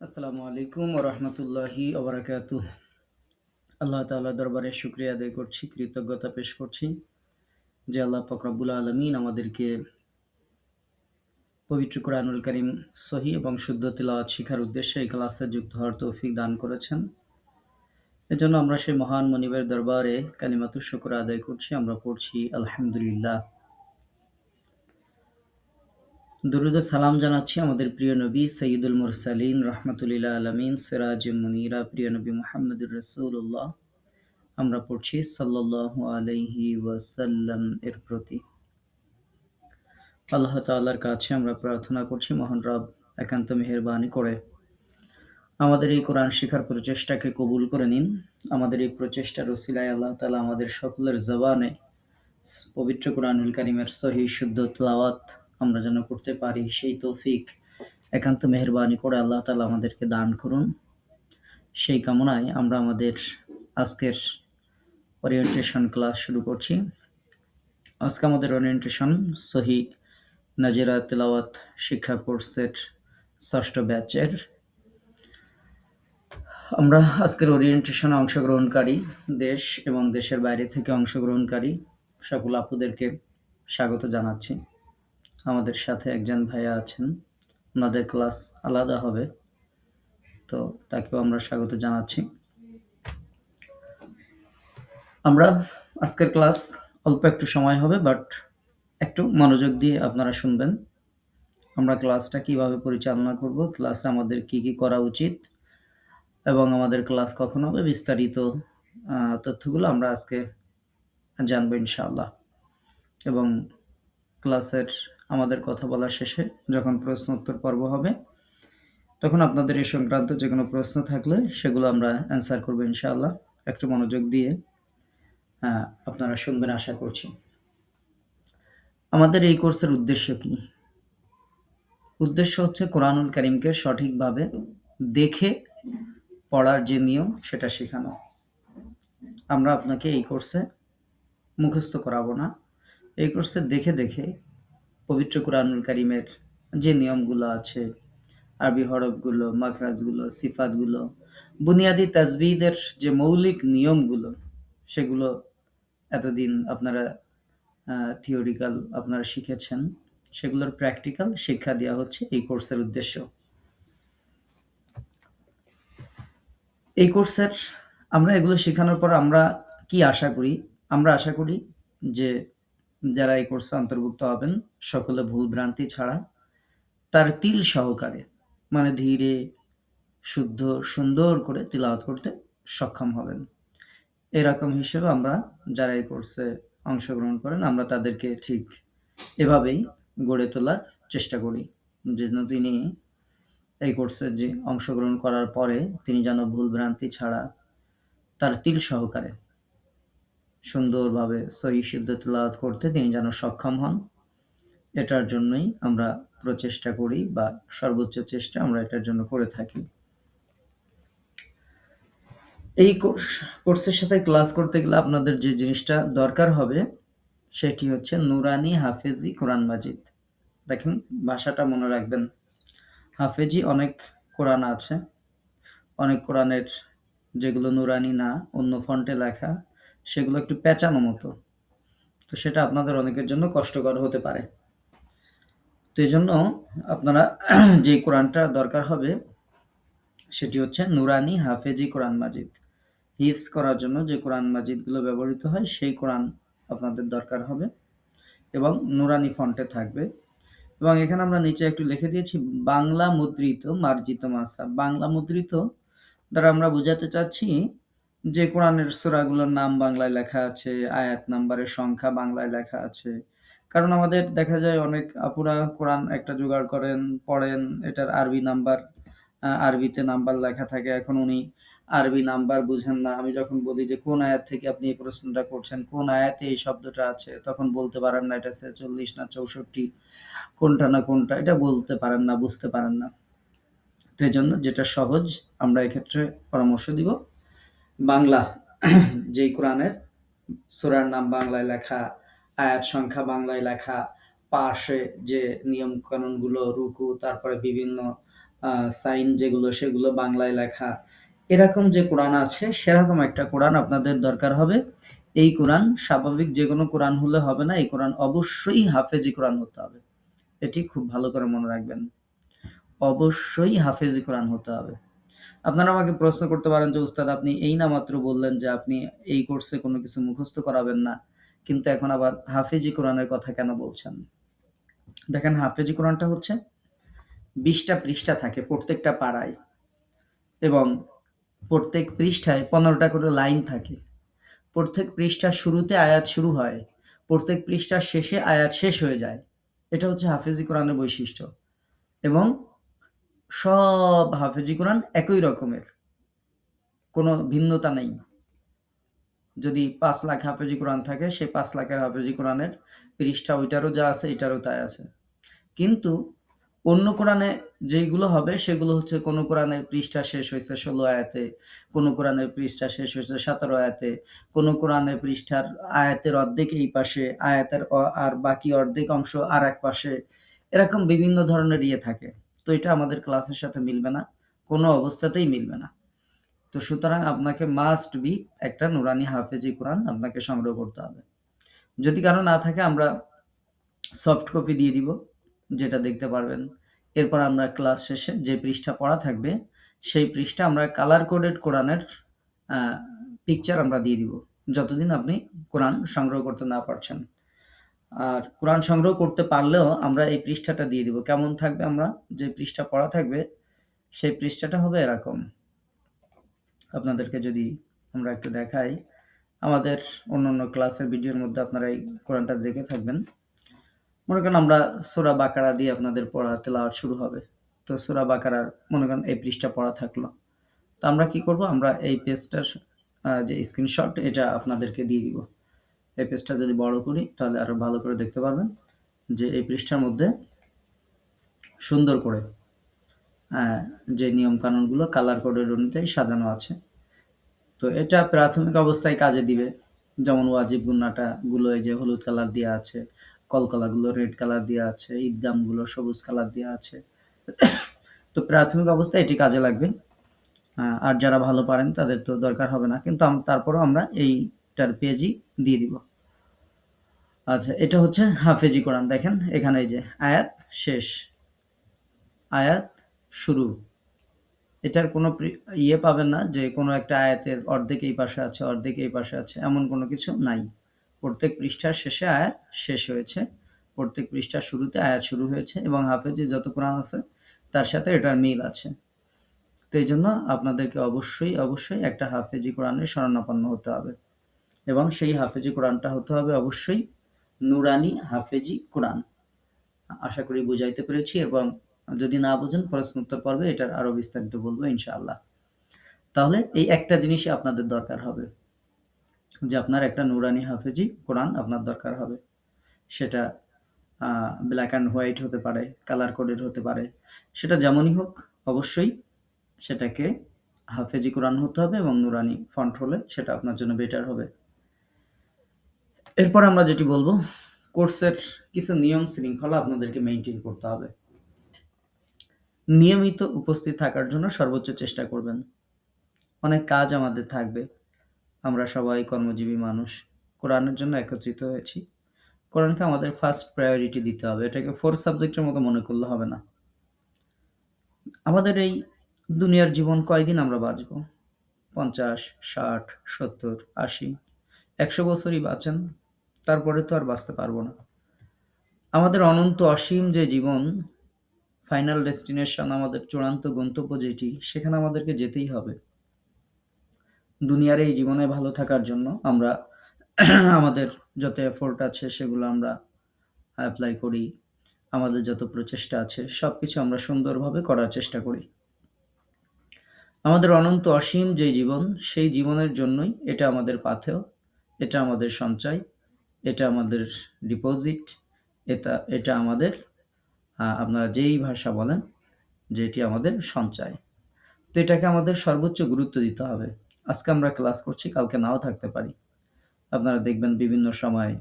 আসসালামু আলাইকুম ওয়া রাহমাতুল্লাহি ওয়া বারাকাতুহু। আল্লাহ তাআলার দরবারে শুকরিয়া আদায় করছি, কৃতজ্ঞতা পেশ করছি যে আল্লাহ পাক রব্বুল আলামিন আমাদেরকে পবিত্র কোরআনুল কারীম সহিহ এবং শুদ্ধ তিলাওয়াত শিখার উদ্দেশ্যে এই ক্লাসে যুক্ত হওয়ার তৌফিক দান করেছেন। এজন্য আমরা সেই মহান মনিবের দরবারে কালিমাতুশ শুকর আদায় করছি। আমরা পড়ছি আলহামদুলিল্লাহ। দরুদ ও সালাম জানাচ্ছি আমাদের প্রিয় নবী সাইয়্যিদুল মুরসালিন রাহমাতুল লিল আলামিন সিরাজুম মুনীরা প্রিয় নবী মুহাম্মদুর রাসূলুল্লাহ। আমরা পড়ছি সাল্লাল্লাহু আলাইহি ওয়াসাল্লাম এর প্রতি। আল্লাহ তাআলার কাছে আমরা প্রার্থনা করছি মহান রব একান্ত মেহেরবানি করে আমাদের এই কোরআন শিখার প্রচেষ্টাকে কবুল করে নিন। আমাদের এই প্রচেষ্টার ওসিলায় আল্লাহ তাআলা আমাদের সকলের জবানে পবিত্র কোরআনুল কারীমের সহিহ শুদ্ধ তিলাওয়াত আমরা যেন করতে পারি সেই তৌফিক একান্ত মেহেরবানি করে আল্লাহ তাআলা আমাদেরকে দান করুন। সেই কামনায় আমরা আমাদের আজকের ওরিয়েন্টেশন ক্লাস শুরু করছি। আজকে আমাদের ওরিয়েন্টেশন সহি নাজিরা তেলাওয়াত শিক্ষা কোর্সের ৬ষ্ঠ ব্যাচের। আমরা আজকের ওরিয়েন্টেশনে অংশগ্রহণকারী দেশ এবং দেশের বাইরে থেকে অংশগ্রহণকারী সকল আপুদেরকে স্বাগত জানাচ্ছি। আমাদের সাথে একজন ভাইয়া আছেন, ওনাদের ক্লাস আলাদা হবে, তো তাকেও আমরা স্বাগত জানাচ্ছি। আমরা আজকের ক্লাস অল্প একটু সময় হবে, বাট একটু মনোযোগ দিয়ে আপনারা শুনবেন। আমরা ক্লাসটা কিভাবে পরিচালনা করব, ক্লাসে আমাদের কি কি করা উচিত এবং আমাদের ক্লাস কখন হবে, বিস্তারিত তথ্যগুলো আমরা আজকে জানবো ইনশাআল্লাহ। এবং ক্লাসের আমাদের কথা বলার শেষে যখন প্রশ্ন উত্তর পর্ব হবে, তখন আপনাদের এই সংক্রান্ত যে কোনো প্রশ্ন থাকলে সেগুলো আমরা অ্যান্সার করবো ইনশাআল্লাহ। একটু মনোযোগ দিয়ে আপনারা শুনবেন আশা করছি। আমাদের এই কোর্সের উদ্দেশ্য কি? উদ্দেশ্য হচ্ছে কোরআনুল কারীমকে সঠিকভাবে দেখে পড়ার যে নিয়ম সেটা শেখানো। আমরা আপনাকে এই কোর্সে মুখস্থ করাবো না, এই কোর্সে দেখে দেখে পবিত্র কোরআনুল কারীমের যে নিয়মগুলো আছে, আরবি হরফগুলো, মাখরাজগুলো, সিফাতগুলো, বুনিয়াদি তাজবিদের যে মৌলিক নিয়মগুলো, সেগুলো এতদিন আপনারা থিওরিক্যাল আপনারা শিখেছেন, সেগুলোর প্র্যাকটিক্যাল শিক্ষা দেওয়া হচ্ছে এই কোর্সের উদ্দেশ্য। এই কোর্সের আমরা এগুলো শেখানোর পর আমরা কি আশা করি? আমরা আশা করি যে যারা এই কোর্সে অন্তর্ভুক্ত হবেন সকলে ভুল-ভ্রান্তি ছাড়া তার তিল সহকারে, মানে ধীরে, শুদ্ধ, সুন্দর করে তিলাওয়াত করতে সক্ষম হবেন। এরকম হিসেবে আমরা যারা এই কোর্সে অংশগ্রহণ করেন, আমরা তাদেরকে ঠিক এভাবেই গড়ে তোলার চেষ্টা করি, যেন তিনি এই কোর্সে যে অংশগ্রহণ করার পরে তিনি যেন ভুল-ভ্রান্তি ছাড়া তার তিল সহকারে সুন্দরভাবে সহিহ শুদ্ধ তিলাওয়াত করতে তিনি যেন সক্ষম হন। এটার জন্যই আমরা প্রচেষ্টা করি বা সর্বোচ্চ চেষ্টা আমরা এটার জন্য করে থাকি। এই কোর্সের সাথে ক্লাস করতে গেলে আপনাদের যে জিনিসটা দরকার হবে সেটি হচ্ছে নুরানি হাফেজি কোরআন মাজিদ। দেখেন, ভাষাটা মনে রাখবেন। হাফেজি অনেক কোরআন আছে, অনেক কোরআনের যেগুলো নুরানি না, অন্য ফন্টে লেখা, সেগুলো একটু পেঁচানো মতো, তো সেটা আপনাদের অনেকের জন্য কষ্টকর হতে পারে। তো এই জন্য আপনারা যে কোরআনটা দরকার হবে সেটি হচ্ছে নুরানি হাফেজি কোরআন মাজিদ। হিফজ করার জন্য যে কোরআন মাজিদগুলো ব্যবহৃত হয় সেই কোরআন আপনাদের দরকার হবে এবং নুরানি ফন্টে থাকবে। এবং এখানে আমরা নিচে একটু লিখে দিয়েছি বাংলা মুদ্রিত মার্জিত মাসহাব। বাংলা মুদ্রিত দ্বারা আমরা বোঝাতে চাচ্ছি যে কোরআনের সূরাগুলোর নাম বাংলায় লেখা আছে, আয়াত নাম্বারের সংখ্যা বাংলায় লেখা আছে। কারণ আমাদের দেখা যায় অনেক আপুরা কোরআন একটা জোগাড় করেন, পড়েন, এটার আরবি নাম্বার আরবিতে নাম্বার লেখা থাকে। এখন উনি আরবি নাম্বার বুঝেন না। আমি যখন বলি যে কোন আয়াত থেকে আপনি এই প্রশ্নটা করছেন, কোন আয়াতে এই শব্দটা আছে, তখন বলতে পারেন না এটা ৪৬ না ৬৪, কোনটা না কোনটা এটা বলতে পারেন না, বুঝতে পারেন না। তো এই জন্য যেটা সহজ আমরা এক্ষেত্রে পরামর্শ দিব, বাংলা যেই কোরআনের সূরার নাম বাংলায় লেখা, আয়াত সংখ্যা বাংলায় লেখা, পাশে যে নিয়ম কানুনগুলো, রুকু, তারপরে বিভিন্ন সাইন যেগুলো সেগুলো বাংলায় লেখা। এরকম যে কোরআন আছে সেরকম একটা কোরআন আপনাদের দরকার হবে। এই কোরআন স্বাভাবিক যেকোনো কোরআন হলে হবে না। এই কোরআন অবশ্যই হাফেজি কোরআন হতে হবে। এটি খুব ভালো করে মনে রাখবেন। অবশ্যই হাফেজি কোরআন হতে হবে। আপনারা আমাকে প্রশ্ন করতে পারেন যে, "উস্তাদ আপনি এই না মাত্র বললেন যে আপনি এই কোর্সে কোনো কিছু মুখস্থ করাবেন না। কিন্তু এখন আবার হাফেজি কোরআনের কথা কেন বলছেন?" দেখেন হাফেজি কোরআনটা হচ্ছে ২০ টা পৃষ্ঠা থাকে প্রত্যেকটা পাড়ায় এবং প্রত্যেক পৃষ্ঠায় ১৫ টা করে লাইন থাকে। প্রত্যেক পৃষ্ঠার শুরুতে আয়াত শুরু হয়। প্রত্যেক পৃষ্ঠার শেষে আয়াত শেষ হয়ে যায়। এটা হচ্ছে হাফেজি কোরআনের বৈশিষ্ট্য এবং সব হাফেজি কোরআন একই রকমের। কোনো ভিন্নতা নেই। যদি ৫ লাখ হাফেজি কোরআন থাকে, সেই ৫ লাখের হাফেজি কোরআনের পৃষ্ঠা ওইটারও যা আছে, এটারও তাই আছে। কিন্তু অন্য কোরআনে যেইগুলো হবে, সেগুলো হচ্ছে কোনো কোরআনের পৃষ্ঠা শেষ হইছে ১৬ আয়াতে, কোনো কোরআনের পৃষ্ঠা শেষ হয়েছে ১৭ আয়াতে, কোনো কোরআনের পৃষ্ঠার আয়াতের অর্ধেক এই পাশে, আয়াতের আর বাকি অর্ধেক অংশ আরেক পাশে। এরকম বিভিন্ন ধরনের থাকে। তো এটা আমাদের ক্লাসের সাথে মিলবে না। কোনো অবস্থাতেই মিলবে না। তো সুতরাং আপনাকে মাস্ট বি একটা নুরানি হাফেজি কোরআন আপনাকে সংগ্রহ করতে হবে। যদি কারো না থাকে আমরা সফট কপি দিয়ে দিব, যেটা দেখতে পারবেন। এরপর আমরা ক্লাস শেষে যে পৃষ্ঠা পড়া থাকবে, সেই পৃষ্ঠা আমরা কালার কোডেড কোরআনের আ পিকচার আমরা দিয়ে দিব। যতদিন আপনি কোরআন সংগ্রহ করতে না পারছেন। আর কোরআন সংগ্রহ করতে পারলেও আমরা এই পৃষ্ঠাটা দিয়ে দিব। কেমন থাকবে আমরা যে পৃষ্ঠা পড়া থাকবে, সেই পৃষ্ঠাটা হবে এরকম। আপনাদেরকে যদি আমরা একটু দেখাই, আমাদের অন্যান্য ক্লাসের ভিডিওর মধ্যে আপনারা এই কোরআনটা দেখে থাকবেন। মনে করেন আমরা সূরা বাকারা দিয়ে আপনাদের পড়া তেলাওয়াত শুরু হবে। তো সূরা বাকারার মনে করেন এই পৃষ্ঠা পড়া থাকলো। তো আমরা কি করব? আমরা এই পেজটার যে স্ক্রিনশট এটা আপনাদেরকে দিয়ে দিব। এই পেজটা যদি বড় করি তাহলে আরো ভালো করে দেখতে পারবেন যে এই পৃষ্ঠার মধ্যে সুন্দর করে যে নিয়ম কানুনগুলো কালার কোডের অনুযায়ী সাজানো আছে। তো এটা প্রাথমিক অবস্থায় কাজে দিবে। যেমন ওয়াজিব গুন্নাটা গুলো এই যে হলুদ কালার দেয়া আছে, কলকলাগুলো রেড কালার দেয়া আছে, ঈদগামগুলো সবুজ কালার দেয়া আছে। তো প্রাথমিক অবস্থায় এটি কাজে লাগবে। আর যারা ভালো পারেন তাদের তো দরকার হবে না। কিন্তু তারপরেও আমরা এইটার পেজই দিয়ে দিব। আচ্ছা, এটা হচ্ছে হাফেজি কোরআন। দেখেন এখানে এই যে আয়াত শেষ, আয়াত শুরু। এটার কোনো পাবেন না যে কোনো একটা আয়াতের অর্ধেক এই পাশে আছে, অর্ধেক এই পাশে আছে, এমন কোনো কিছু নাই। প্রত্যেক পৃষ্ঠার শেষে আয়াত শেষ হয়েছে, প্রত্যেক পৃষ্ঠার শুরুতে আয়াত শুরু হয়েছে এবং হাফেজি যত কোরআন আছে তার সাথে এটার মিল আছে। তো এই জন্য আপনাদেরকে অবশ্যই একটা হাফেজি কোরআনের শরণাপন্ন হতে হবে এবং সেই হাফেজি কোরআনটা হতে হবে অবশ্যই নুরানি হাফেজি কোরআন। আশা করি বুঝাইতে পেরেছি এবং যদি না বুঝেন প্রশ্নোত্তর পর্বে এটার আরো বিস্তারিত বলবো ইনশাআল্লাহ। তাহলে এই একটা জিনিসই আপনাদের দরকার হবে যে আপনার একটা নুরানি হাফেজি কোরআন আপনার দরকার হবে। সেটা ব্ল্যাক অ্যান্ড হোয়াইট হতে পারে, কালার কোডেড হতে পারে। সেটা যেমনই হোক অবশ্যই সেটাকে হাফেজি কোরআন হতে হবে এবং নুরানি ফন্ট হলে সেটা আপনার জন্য বেটার হবে। এরপর আমরা যেটি বলবো, কোর্সের কিছু নিয়ম শৃঙ্খলা আপনাদেরকে মেইনটেইন করতে হবে। নিয়মিত উপস্থিত থাকার জন্য সর্বোচ্চ চেষ্টা করবেন। অনেক কাজ আমাদের থাকবে। আমরা সবাই কর্মজীবী মানুষ। কোরআনের জন্য একত্রিত হয়েছি। কোরআনকে আমাদের ফার্স্ট প্রায়োরিটি দিতে হবে। এটাকে 4 সাবজেক্টের মতো মনে করলে হবে না। আমাদের এই দুনিয়ার জীবন কয়দিন আমরা বাঁচব? ৫০, ৬০, ৭০, ৮০, ১০০ বছরই বাঁচেন। তারপরে তো আর বাঁচতে পারব না। আমাদের অনন্ত অসীম যে জীবন, ফাইনাল ডেস্টিনেশন, আমাদের চূড়ান্ত গন্তব্য যেটি, সেখানে আমাদেরকে যেতেই হবে। দুনিয়ার এই জীবনে ভালো থাকার জন্য আমরা আমাদের যত এফোর্ট আছে সেগুলো আমরা এপ্লাই করি। আমাদের যত প্রচেষ্টা আছে সবকিছু আমরা সুন্দরভাবে করার চেষ্টা করি। আমাদের অনন্ত অসীম যে জীবন, সেই জীবনের জন্যই এটা আমাদের পাথেয়, এটা আমাদের সঞ্চয়, এটা আমাদের ডিপোজিট, এটা আমাদের আপনারা যেই ভাষা বলেন যে এটি আমাদের সঞ্চয়। তো এটাকে আমাদের সর্বোচ্চ গুরুত্ব দিতে হবে। আজকে আমরা ক্লাস করছি, কালকে নাও থাকতে পারি। আপনারা দেখবেন বিভিন্ন সময়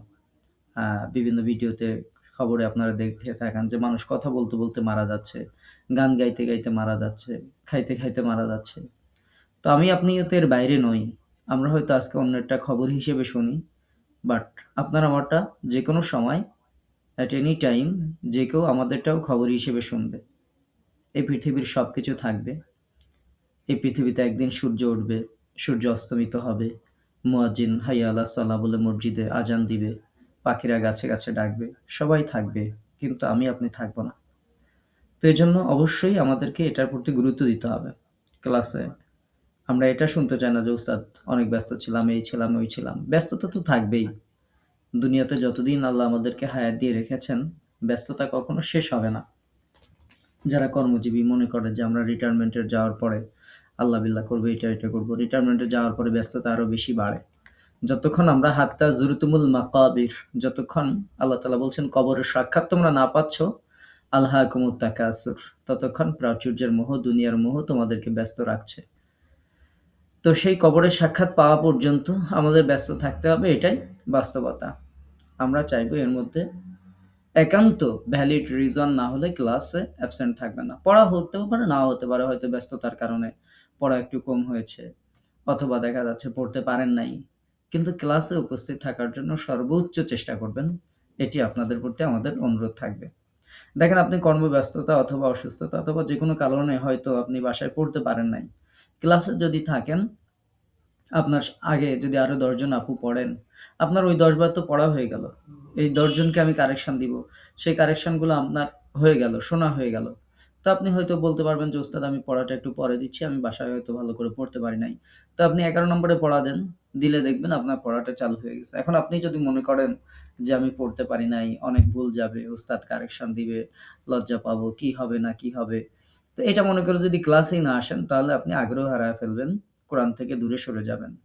বিভিন্ন ভিডিওতে খবরে আপনারা দেখে থাকেন যে মানুষ কথা বলতে, বলতে মারা যাচ্ছে, গান গাইতে, গাইতে মারা যাচ্ছে, খাইতে, খাইতে মারা যাচ্ছে। তো আমি আপনিও তো এর বাইরে নই। আমরা হয়তো আজকে অন্যেরটা খবর হিসেবে শুনি। বাট আপনার আমারটা যেকোনো সময় at any time যে কেউ আমাদেরটাও খবর হিসেবে শুনবে। এই পৃথিবীর সবকিছু থাকবে। এই পৃথিবীতে একদিন সূর্য উঠবে, সূর্য অস্তমিত হবে। মুয়াজ্জিন হাইয়া আলা সালাহ বলে মসজিদে আজান দিবে। পাখিরা গাছে, গাছে ডাকবে। সবাই থাকবে। কিন্তু আমি আপনি থাকব না। তো এজন্য অবশ্যই আমাদেরকে এটার প্রতি গুরুত্ব দিতে হবে। ক্লাসে আমরা এটা শুনতে চাই না যে উস্তাদ অনেক ব্যস্ত ছিলাম, এই ছিলাম, ওই ছিলাম। ব্যস্ততা তো থাকবেই। দুনিয়াতে যতদিন আল্লাহ আমাদেরকে হায়াত দিয়ে রেখেছেন, ব্যস্ততা কখনো শেষ হবে না। যারা কর্মজীবী মনে করে যে আমরা রিটায়ারমেন্টে যাওয়ার পরে আল্লাহ বিল্লাহ করবো, এটা, এটা করবো। রিটায়ারমেন্টে যাওয়ার পরে ব্যস্ততা আরো বেশি বাড়ে। যতক্ষণ আমরা হাত্তা জুরতুমুল মাকাবির, যতক্ষণ আল্লাহ তাআলা বলছেন কবরের সাক্ষাৎ তোমরা না পাচ্ছ, আলহাকুমুত তাকাসুর, ততক্ষণ প্রাচুর্যের মোহ, দুনিয়ার মোহ তোমাদেরকে ব্যস্ত রাখছে। তো সেই কবরের সাক্ষাৎ পাওয়া পর্যন্ত আমাদের ব্যস্ত থাকতে হবে, এটাই বাস্তবতা। আমরা চাইবো এর মধ্যে একান্ত ভ্যালিড রিজন না হলে ক্লাসে অ্যাবসেন্ট থাকবেন না। পড়া হতেও পারে, নাও হতে পারে, হয়তো ব্যস্ততার কারণে পড়া একটু কম হয়েছে, অথবা দেখা যাচ্ছে পড়তে পারেন নাই। কিন্তু ক্লাসে উপস্থিত থাকার জন্য সর্বোচ্চ চেষ্টা করবেন। এটি আপনাদের প্রতি আমাদের অনুরোধ থাকবে। দেখেন আপনি কর্মব্যস্ততা অথবা অসুস্থতা অথবা যেকোনো কারণে হয়তো আপনি বাসায় পড়তে পারেন নাই। ক্লাসে যদি থাকেন, আপনার আগে যদি আরো ১০ জন আপু পড়েন, আপনার ওই ১০ বার তো পড়া হয়ে গেল। এই ১০ জনকে আমি কারেকশন দিব। সেই কারেকশনগুলো আপনার হয়ে গেল, শোনা হয়ে গেল। তো আপনি হয়তো বলতে পারবেন যে, "ওস্তাদ আমি পড়াটা একটু পরে দিচ্ছি। আমি বাসায় হয়তো ভালো করে পড়তে পারি নাই।" তো আপনি ১১ নম্বরে পড়া দেন। দিলে দেখবেন আপনার পড়াটা চালু হয়ে গেছে। এখন আপনি যদি মনে করেন যে, "আমি পড়তে পারি নাই, অনেক ভুল যাবে, ওস্তাদ কারেকশন দিবে, লজ্জা পাবো, কি হবে না কি হবে?" তো এটা মনে করে যদি ক্লাসেই না আসেন, তাহলে আপনি আগ্রহ হারায় ফেলবেন। কোরআন থেকে দূরে সরে যাবেন।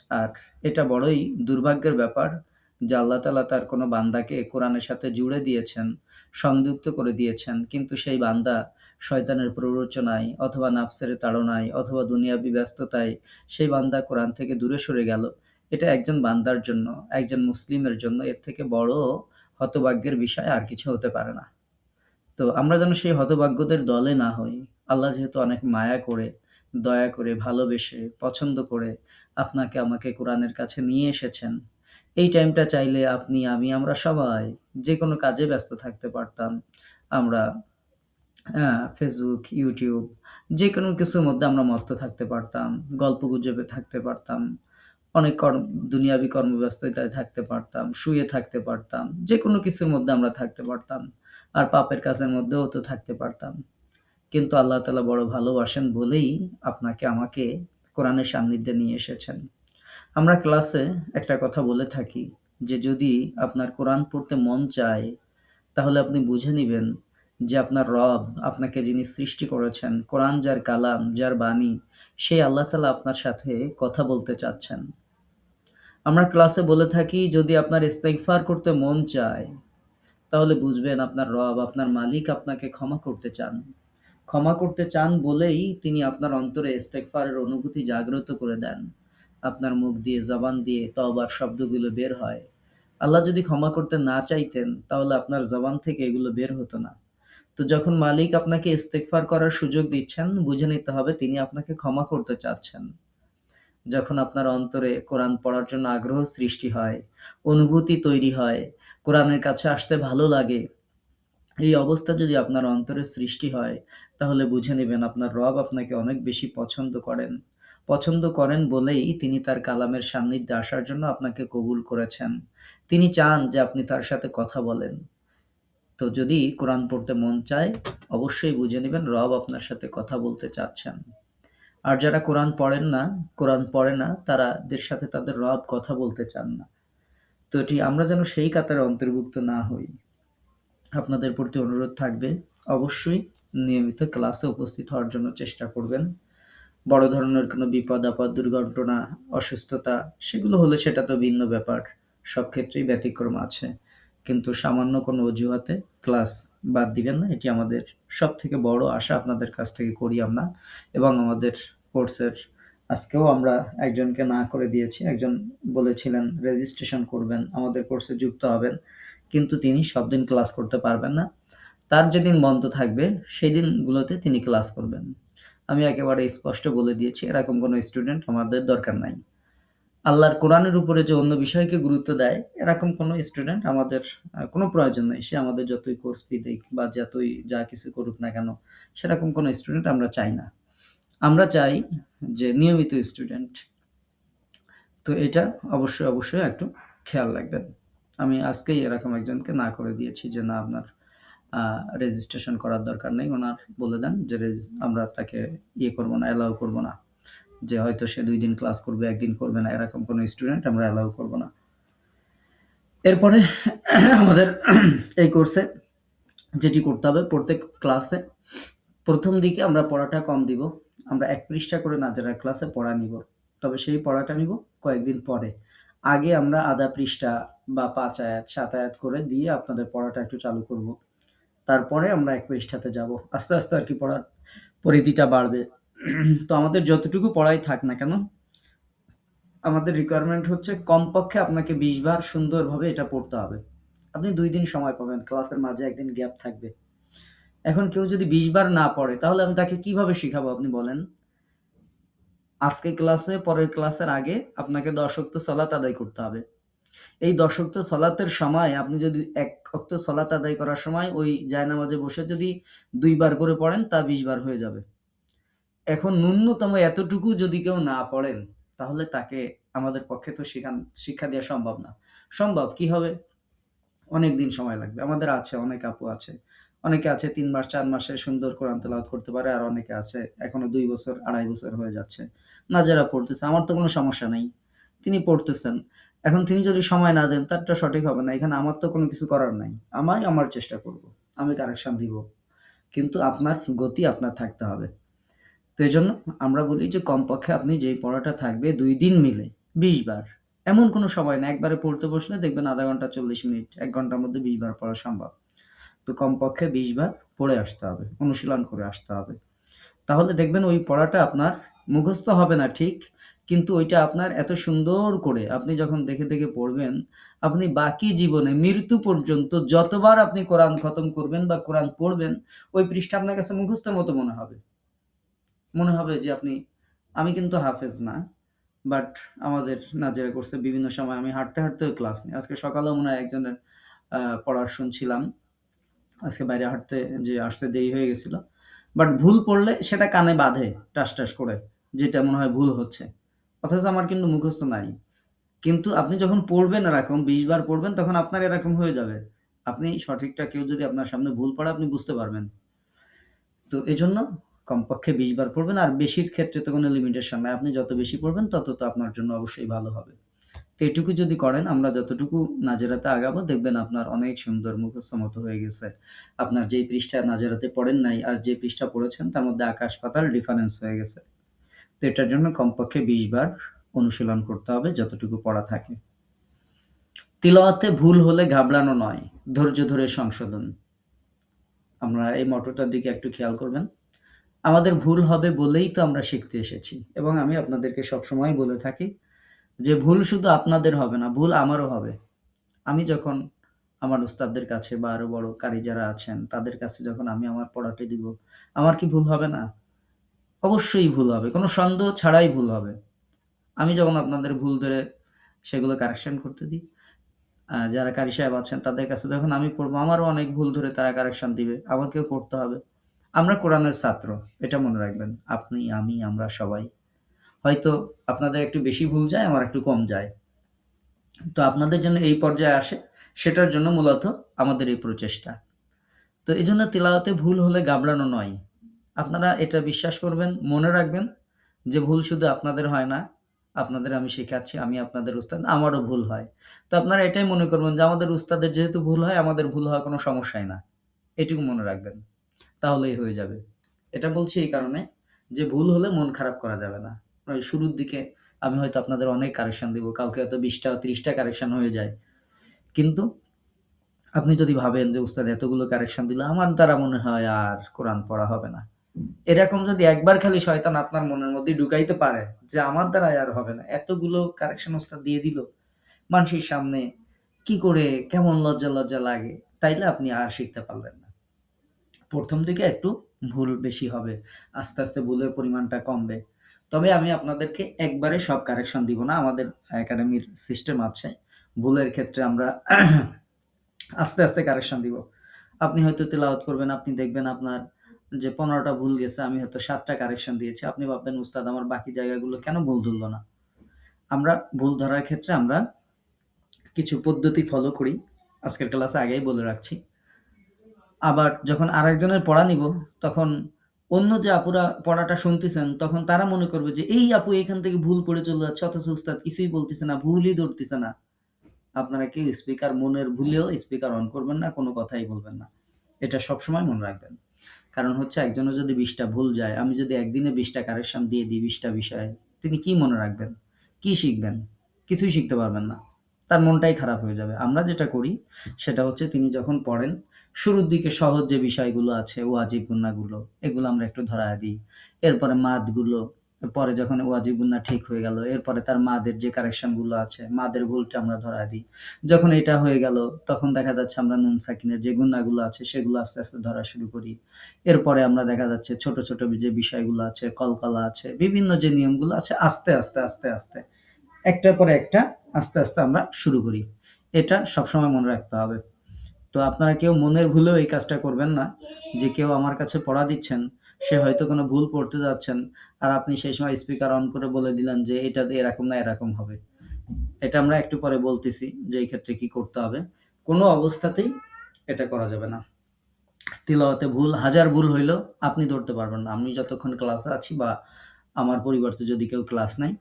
আর এটা বড়ই দুর্ভাগ্যের ব্যাপার যে আল্লাহ তাআলা তার কোনো বান্দাকে কোরআনের সাথে জুড়ে দিয়েছেন, সংযুক্ত করে দিয়েছেন। কিন্তু সেই বান্দা শয়তানের প্ররোচনায় অথবা নাফসের তাড়নায় অথবা দুনিয়াবি ব্যস্ততায় সেই বান্দা কোরআন থেকে দূরে সরে গেল। এটা একজন বান্দার জন্য, একজন মুসলিমের জন্য এর থেকে বড় হতভাগ্যের বিষয় আর কিছু হতে পারে না। তো আমরা যেন সেই হতভাগ্যদের দলে না হই। আল্লাহ যেহেতু অনেক মায়া করে, দয়া করে, ভালোবেসে, পছন্দ করে আপনাকে আমাকে কোরআনের কাছে নিয়ে এসেছেন। এই টাইমটা চাইলে আপনি, আমি, আমরা সবাই যেকোনো কাজে ব্যস্ত থাকতে পারতাম। আমরা Facebook, YouTube যেকোনো কিছুর মধ্যে আমরা মত্ত থাকতে পারতাম। গল্পগুজবে থাকতে পারতাম। অনেক দুনিয়াবি কর্মব্যস্ততায় থাকতে পারতাম, শুয়ে থাকতে পারতাম। যেকোনো কিছুর মধ্যে আমরা থাকতে পারতাম। আর পাপের কাজের মধ্যেও তো থাকতে পারতাম। কিন্তু আল্লাহ তাআলা বড় ভালোবাসেন বলেই আপনাকে আমাকে কোরআনের সান্নিধ্যে নিয়ে এসেছেন। আমরা ক্লাসে একটা কথা বলে থাকি যে, যদি আপনার কোরআন পড়তে মন চায়, তাহলে আপনি বুঝে নিবেন যে আপনার রব আপনাকে যিনি সৃষ্টি করেছেন, কোরআন যার কালাম, যার বাণী, সেই আল্লাহ তাআলা আপনার সাথে কথা বলতে চাচ্ছেন। আমরা ক্লাসে বলে থাকি যদি আপনার ইস্তেগফার করতে মন চায়, তাহলে বুঝবেন আপনার রব, আপনার মালিক আপনাকে ক্ষমা করতে চান। ক্ষমা করতে চান বলেই তিনি আপনার অন্তরে ইস্তেগফারের অনুভূতি জাগ্রত করে দেন। আপনার মুখ দিয়ে, জবান দিয়ে তওবার শব্দগুলো বের হয়। আল্লাহ যদি ক্ষমা করতে না চাইতেন, তাহলে আপনার জবান থেকে এগুলো বের হতো না। তো যখন মালিক আপনাকে ইস্তেগফার করার সুযোগ দিচ্ছেন, বুঝে নিতে হবে তিনি আপনাকে ক্ষমা করতে চাচ্ছেন। যখন আপনার অন্তরে কোরআন পড়ার জন্য আগ্রহ সৃষ্টি হয়, অনুভূতি তৈরি হয়, কোরআনের কাছে আসতে ভালো লাগে, এই অবস্থা যদি আপনার অন্তরে সৃষ্টি হয়, তাহলে বুঝে নিবেন আপনার রব আপনাকে অনেক বেশি পছন্দ করেন। পছন্দ করেন বলেই তিনি তার কালামের সান্নিধ্যে আসার জন্য আপনাকে কবুল করেছেন। তিনি চান যে আপনি তার সাথে কথা বলেন। তো যদি কোরআন পড়তে মন চায়, অবশ্যই বুঝে নিবেন রব আপনার সাথে কথা বলতে চাচ্ছেন। আর যারা কোরআন পড়েন না, কোরআন পড়ে না, তাদের সাথে তাদের রব কথা বলতে চান না। তো এটি আমরা যেন সেই কাতারে অন্তর্ভুক্ত না হই। আপনাদের প্রতি অনুরোধ থাকবে, অবশ্যই নিয়মিত ক্লাসে উপস্থিত হওয়ার জন্য চেষ্টা করবেন। বড় ধরনের কোনো বিপদ-আপদ, দুর্ঘটনা, অসুস্থতা সেগুলো হলে সেটা তো ভিন্ন ব্যাপার। সব ক্ষেত্রেই ব্যতিক্রম আছে। কিন্তু সামান্য কোনো অজুহাতে ক্লাস বাদ দিবেন না। এটি আমাদের সবথেকে বড় আশা আপনাদের কাছ থেকে করি আমরা। এবং আমাদের কোর্সের আজকেও আমরা একজনকে না করে দিয়েছি। একজন বলেছিলেন রেজিস্ট্রেশন করবেন, আমাদের কোর্সে যুক্ত হবেন। কিন্তু তিনি সব দিন ক্লাস করতে পারবেন না। তার যেদিন বন্ধ থাকবে সেই দিনগুলোতে তিনি ক্লাস করবেন। আমি একেবারে স্পষ্ট বলে দিয়েছি, এরকম কোনো স্টুডেন্ট আমাদের দরকার নাই। আল্লাহর কোরআনের উপরে যে অন্য বিষয়কে গুরুত্ব দেয়, এরকম কোনো স্টুডেন্ট আমাদের কোনো প্রয়োজন নেই। সে আমাদের যতই কোর্স ফি দিক বা যতই যা কিছু করুক না কেন, সেরকম কোনো স্টুডেন্ট আমরা চাই না। আমরা চাই যে নিয়মিত স্টুডেন্ট। তো এটা অবশ্যই একটু খেয়াল রাখবেন। আমি আজকেই এরকম একজনকে না করে দিয়েছি যে, না আপনার রেজিস্ট্রেশন করার দরকার নেই। ওনার বলে দেন যে আমরা তাকে করব না, অ্যালাউ করব না। যে হয়তো সে ২ দিন ক্লাস করবে, ১ দিন করবে না, এরকম কোনো স্টুডেন্ট আমরা অ্যালাউ করব না। এরপরে আমাদের এই কোর্সে যেটি করতে হবে, প্রত্যেক ক্লাসে ১ম দিকে আমরা পড়াটা কম দিব। আমরা ১ পৃষ্ঠা করে নাজেরার ক্লাসে পড়া নিব। তবে সেই পড়াটা নিব কয়েকদিন পরে। আগে আমরা আধা পৃষ্ঠা বা ৫ আয়াত, ৭ আয়াত করে দিয়ে আপনাদের পড়াটা একটু চালু করব। তারপরে আমরা ১ পৃষ্ঠাতে যাব। আস্তে আরকি পড়ার পরিধিটা বাড়বে। তো আমাদের যতটুকু পড়াই থাক না কেন, আমাদের রিকোয়ারমেন্ট হচ্ছে কমপক্ষে আপনাকে ২০ বার সুন্দরভাবে এটা পড়তে হবে। আপনি ২ দিন সময় পাবেন, ক্লাসের মাঝে ১ দিন গ্যাপ থাকবে। এখন কেউ যদি ২০ বার না পড়ে, তাহলে আমি তাকে কিভাবে শিখাবো আপনি বলেন? আজকে ক্লাসে পরের ক্লাসের আগে আপনাকে ১০ ওয়াক্ত সলাত আদায় করতে হবে। এই ১০ ওয়াক্ত সলাতের সময় আপনি যদি ১ ওয়াক্ত সলাত আদায় করার সময় ওই জায়নামাজে বসে যদি ২ বার করে পড়েন, তা ২০ বার হয়ে যাবে। এখন ন্যূনতম এতটুকু যদি কেউ না পড়েন, তাহলে তাকে আমাদের পক্ষে তো শিক্ষা দেওয়া সম্ভব না। সম্ভব কি হবে? অনেক দিন সময় লাগবে। আমাদের আছে, অনেক আপু আছে। অনেকে আছে ৩ মাস ৪ মাসে সুন্দর কোরআন তেলাওয়াত করতে পারে। আর অনেকে আছে এখনো ২ বছর ২.৫ বছর হয়ে যাচ্ছে। নাজেরা পড়তেছে। আমার তো কোনো সমস্যা নাই। তিনি পড়তেছেন। এখন তিনি যদি সময় না দেন, তারটা সঠিক হবে না। এখানে আমার তো কোনো কিছু করার নাই। আমার চেষ্টা করব। আমি কারেকশন দিব। কিন্তু আপনার গতি আপনার থাকতে হবে। তো এজন্য আমরা বলি যে কমপক্ষে আপনি যেই পড়াটা থাকবে ২ দিন মিলে ২০ বার। এমন কোনো সময় না, একবারে পড়তে বসলে দেখবেন ০.৫ ঘন্টা ৪০ মিনিট, ১ ঘন্টার মধ্যে ২০ বার পড়া সম্ভব। তো কমপক্ষে ২০ বার পড়ে আসতে হবে, অনুশীলন করে আসতে হবে। তাহলে দেখবেন ওই পড়াটা আপনার মুখস্থ হবে না ঠিক, কিন্তু ওইটা আপনার এত সুন্দর করে আপনি যখন দেখে পড়বেন, আপনি বাকি জীবনে মৃত্যু পর্যন্ত যতবার আপনি কোরআন খতম করবেন বা কোরআন পড়বেন, ওই পৃষ্ঠা আপনার কাছে মুখস্থের মতো মনে হবে। মনে হবে যে আমি কিন্তু হাফেজ না। বাট আমাদের নাজেরা কোর্সে বিভিন্ন সময় আমি হাঁটতেও ক্লাস নিই। আজকে সকালেও মনে হয় একজনের পড়ার শুনছিলাম। আজকে বাইরে হাঁটতে যেয়ে আসতে দেরি হয়ে গেছিল। বাট ভুল পড়লে সেটা কানে বাধে টাস করে। যেটা মনে হয় ভুল হচ্ছে। অথচ আমার কিন্তু মুখস্থ নাই। কিন্তু আপনি যখন পড়বেন এরকম ২০ বার পড়বেন, তখন আপনার এরকম হয়ে যাবে। আপনি সঠিকটা কেউ যদি আপনার সামনে ভুল পড়ে আপনি বুঝতে পারবেন। তো এজন্য কমপক্ষে ২০ বার পড়বেন। আর বেশির ক্ষেত্রে তো কোনো লিমিটেশন নাই। আপনি যত বেশি পড়বেন তত তো আপনার জন্য অবশ্যই ভালো হবে। তো এটুকু যদি করেন, আমরা যতটুকু নাজেরাতে আগাবো দেখবেন আপনার অনেক সুন্দর মুখস্থ মতো হয়ে গেছে। আপনার যেই পৃষ্ঠা নাজেরাতে পড়েন নাই আর যে পৃষ্ঠা পড়েছেন তার মধ্যে আকাশ পাতাল ডিফারেন্স হয়ে গেছে। তো এটার জন্য কমপক্ষে ২০ বার অনুশীলন করতে হবে যতটুকু পড়া থাকে। তিলাওয়াতে ভুল হলে ঘাবড়ানো নয়, ধৈর্য ধরে সংশোধন। আমরা এই মটোটার দিকে একটু খেয়াল করবেন। আমাদের ভুল হবে বলেই তো আমরা শিখতে এসেছি, এবং আমি আপনাদেরকে সবসময় বলে থাকি যে ভুল শুধু আপনাদের হবে না, ভুল আমারও হবে। আমি যখন আমার উস্তাদদের কাছে বা আরো বড় কারি যারা আছেন তাদের কাছে যখন আমি আমার পড়াটি দিব, আমার কি ভুল হবে না? অবশ্যই ভুল হবে। কোনো সন্দেহ ছাড়াই ভুল হবে। আমি যখন আপনাদের ভুল ধরে সেগুলো কারেকশন করতে দিই, যারা কারি সাহেব আছেন তাদের কাছে যখন আমি পড়বো, আমারও অনেক ভুল ধরে তারা কারেকশন দিবে। আমাকেও পড়তে হবে। আমরা কোরআনের ছাত্র। এটা মনে রাখবেন। আপনি, আমি, আমরা সবাই। হয়তো আপনাদের একটু বেশি ভুল যায়, আমার একটু কম যায়। তো আপনাদের জন্য এই পর্যায়ে আসে, সেটার জন্য মূলত আমাদের এই প্রচেষ্টা। তো এজন্য তিলাওয়াতে ভুল হলে ঘাবড়ানো নয়। আপনারা এটা বিশ্বাস করবেন, মনে রাখবেন যে ভুল শুধু আপনাদের হয় না। আপনাদের আমি শেখাচ্ছি, আমি আপনাদের উস্তাদ, আমারও ভুল হয়। তো আপনারা এটাই মনে করবেন যে আমাদের উস্তাদের যেহেতু ভুল হয়, আমাদের ভুল হওয়ার কোনো সমস্যাই না। এটুকু মনে রাখবেন। তাহলেই হয়ে যাবে। এটা বলছি এই কারণে যে ভুল হলে মন খারাপ করা যাবে না। ওই শুরুর দিকে আমি হয়তো আপনাদের অনেক কারেকশন দিব। কাউকে হয়তো ২০ টা ৩০ টা কারেকশন হয়ে যায়। কিন্তু আপনি যদি ভাবেন যে উস্তাদ এতগুলো কারেকশন দিলে আমার দ্বারা মনে হয় আর কোরআন পড়া হবে না। এরকম যদি একবার খালি শয়তান আপনার মনের মধ্যে ঢুকাইতে পারে যে আমার দ্বারা আর হবে না। এতগুলো কারেকশন উস্তাদ দিয়ে দিল। মানুষের সামনে কি করে কেমন লজ্জা, লজ্জা লাগে, তাইলে আপনি আর শিখতে পারলেন না। ১ম দিকে একটু ভুল বেশি হবে। আস্তে, আস্তে ভুলের পরিমাণটা কমবে। তবে আমি আপনাদেরকে একবারে সব কারেকশন দিব না। আমাদের একাডেমির সিস্টেম আছে। ভুলের ক্ষেত্রে আমরা আস্তে, আস্তে কারেকশন দিব। আপনি হয়তো তেলাওয়াত করবেন, আপনি দেখবেন আপনার যে ১৫ টা ভুল গেছে, আমি হয়তো ৭ টা কারেকশন দিয়েছি। আপনি ভাববেন উস্তাদ আমার বাকি জায়গাগুলো কেন ভুল ধরল না? আমরা ভুল ধরার ক্ষেত্রে আমরা কিছু পদ্ধতি ফলো করি। আজকের ক্লাসে আগেই বলে রাখছি। আবার যখন আরেকজনের পড়া নিব, তখন অন্য যে আপুরা পড়াটা শুনতেছেন, তখন তারা মনে করবে যে, "এই আপু এখান থেকে ভুল পড়ে চলে যাচ্ছে, অথচ উস্তাদ কিছুই বলতেছে না, ভুলই ধরতেছে না।" আপনারা কেউ স্পিকার মনের ভুলেও স্পিকার অন করবেন না, কোনো কথাই বলবেন না। এটা সবসময় মনে রাখবেন। কারণ হচ্ছে একজনের যদি ২০ টা ভুল যায়, আমি যদি একদিনে ২০ টা কারেকশন দিয়ে দিই ২০ টা বিষয়ে, তিনি কি মনে রাখবেন? কি শিখবেন? কিছুই শিখতে পারবেন না। তার মনটাই খারাপ হয়ে যাবে। আমরা যেটা করি সেটা হচ্ছে তিনি যখন পড়েন, শুরুর দিকে সহজ যে বিষয়গুলো আছে ওয়াজিব গুন্নাহগুলো, এগুলো আমরা একটু ধরায়ে দিই। এরপরে মাদগুলো, পরে যখন ওয়াজিব গুন্না ঠিক হয়ে গেল, এরপরে তার মাদের যে কারেকশন গুলো আছে, মাদের ভুলটা আমরা ধরায় দিই। যখন এটা হয়ে গেল, তখন দেখা যাচ্ছে আমরা নুন সাকিনের যে গুন্নাহগুলো আছে সেগুলো আস্তে, আস্তে ধরা শুরু করি। এরপরে আমরা দেখা যাচ্ছে ছোট, ছোট যে বিষয়গুলো আছে, কলকলা আছে, বিভিন্ন যে নিয়মগুলো আছে আস্তে, আস্তে, আস্তে, আস্তে একটার পরে একটা আস্তে, আস্তে আমরা শুরু করি। এটা সবসময় মনে রাখতে হবে। তো আপনারা কেউ মনের ভুলেও এই কাজটা করবেন না যে কেউ আমার কাছে পড়া দিচ্ছেন, সে হয়তো কোনো ভুল পড়তে যাচ্ছেন, আর আপনি সেই সময় স্পিকার অন করে বলে দিলেন যে এটা এরকম না এরকম হবে। এটা আমরা একটু পরে বলতেছি যে এই ক্ষেত্রে কি করতে হবে। কোনো অবস্থাতেই এটা করা যাবে না। তিলাওয়াতে ভুল, হাজার ভুল হইলেও আপনি ধরতে পারবেন না। আমি যতক্ষণ ক্লাসে আছি বা আমার পরিবর্তে যদি কেউ ক্লাস নেয়,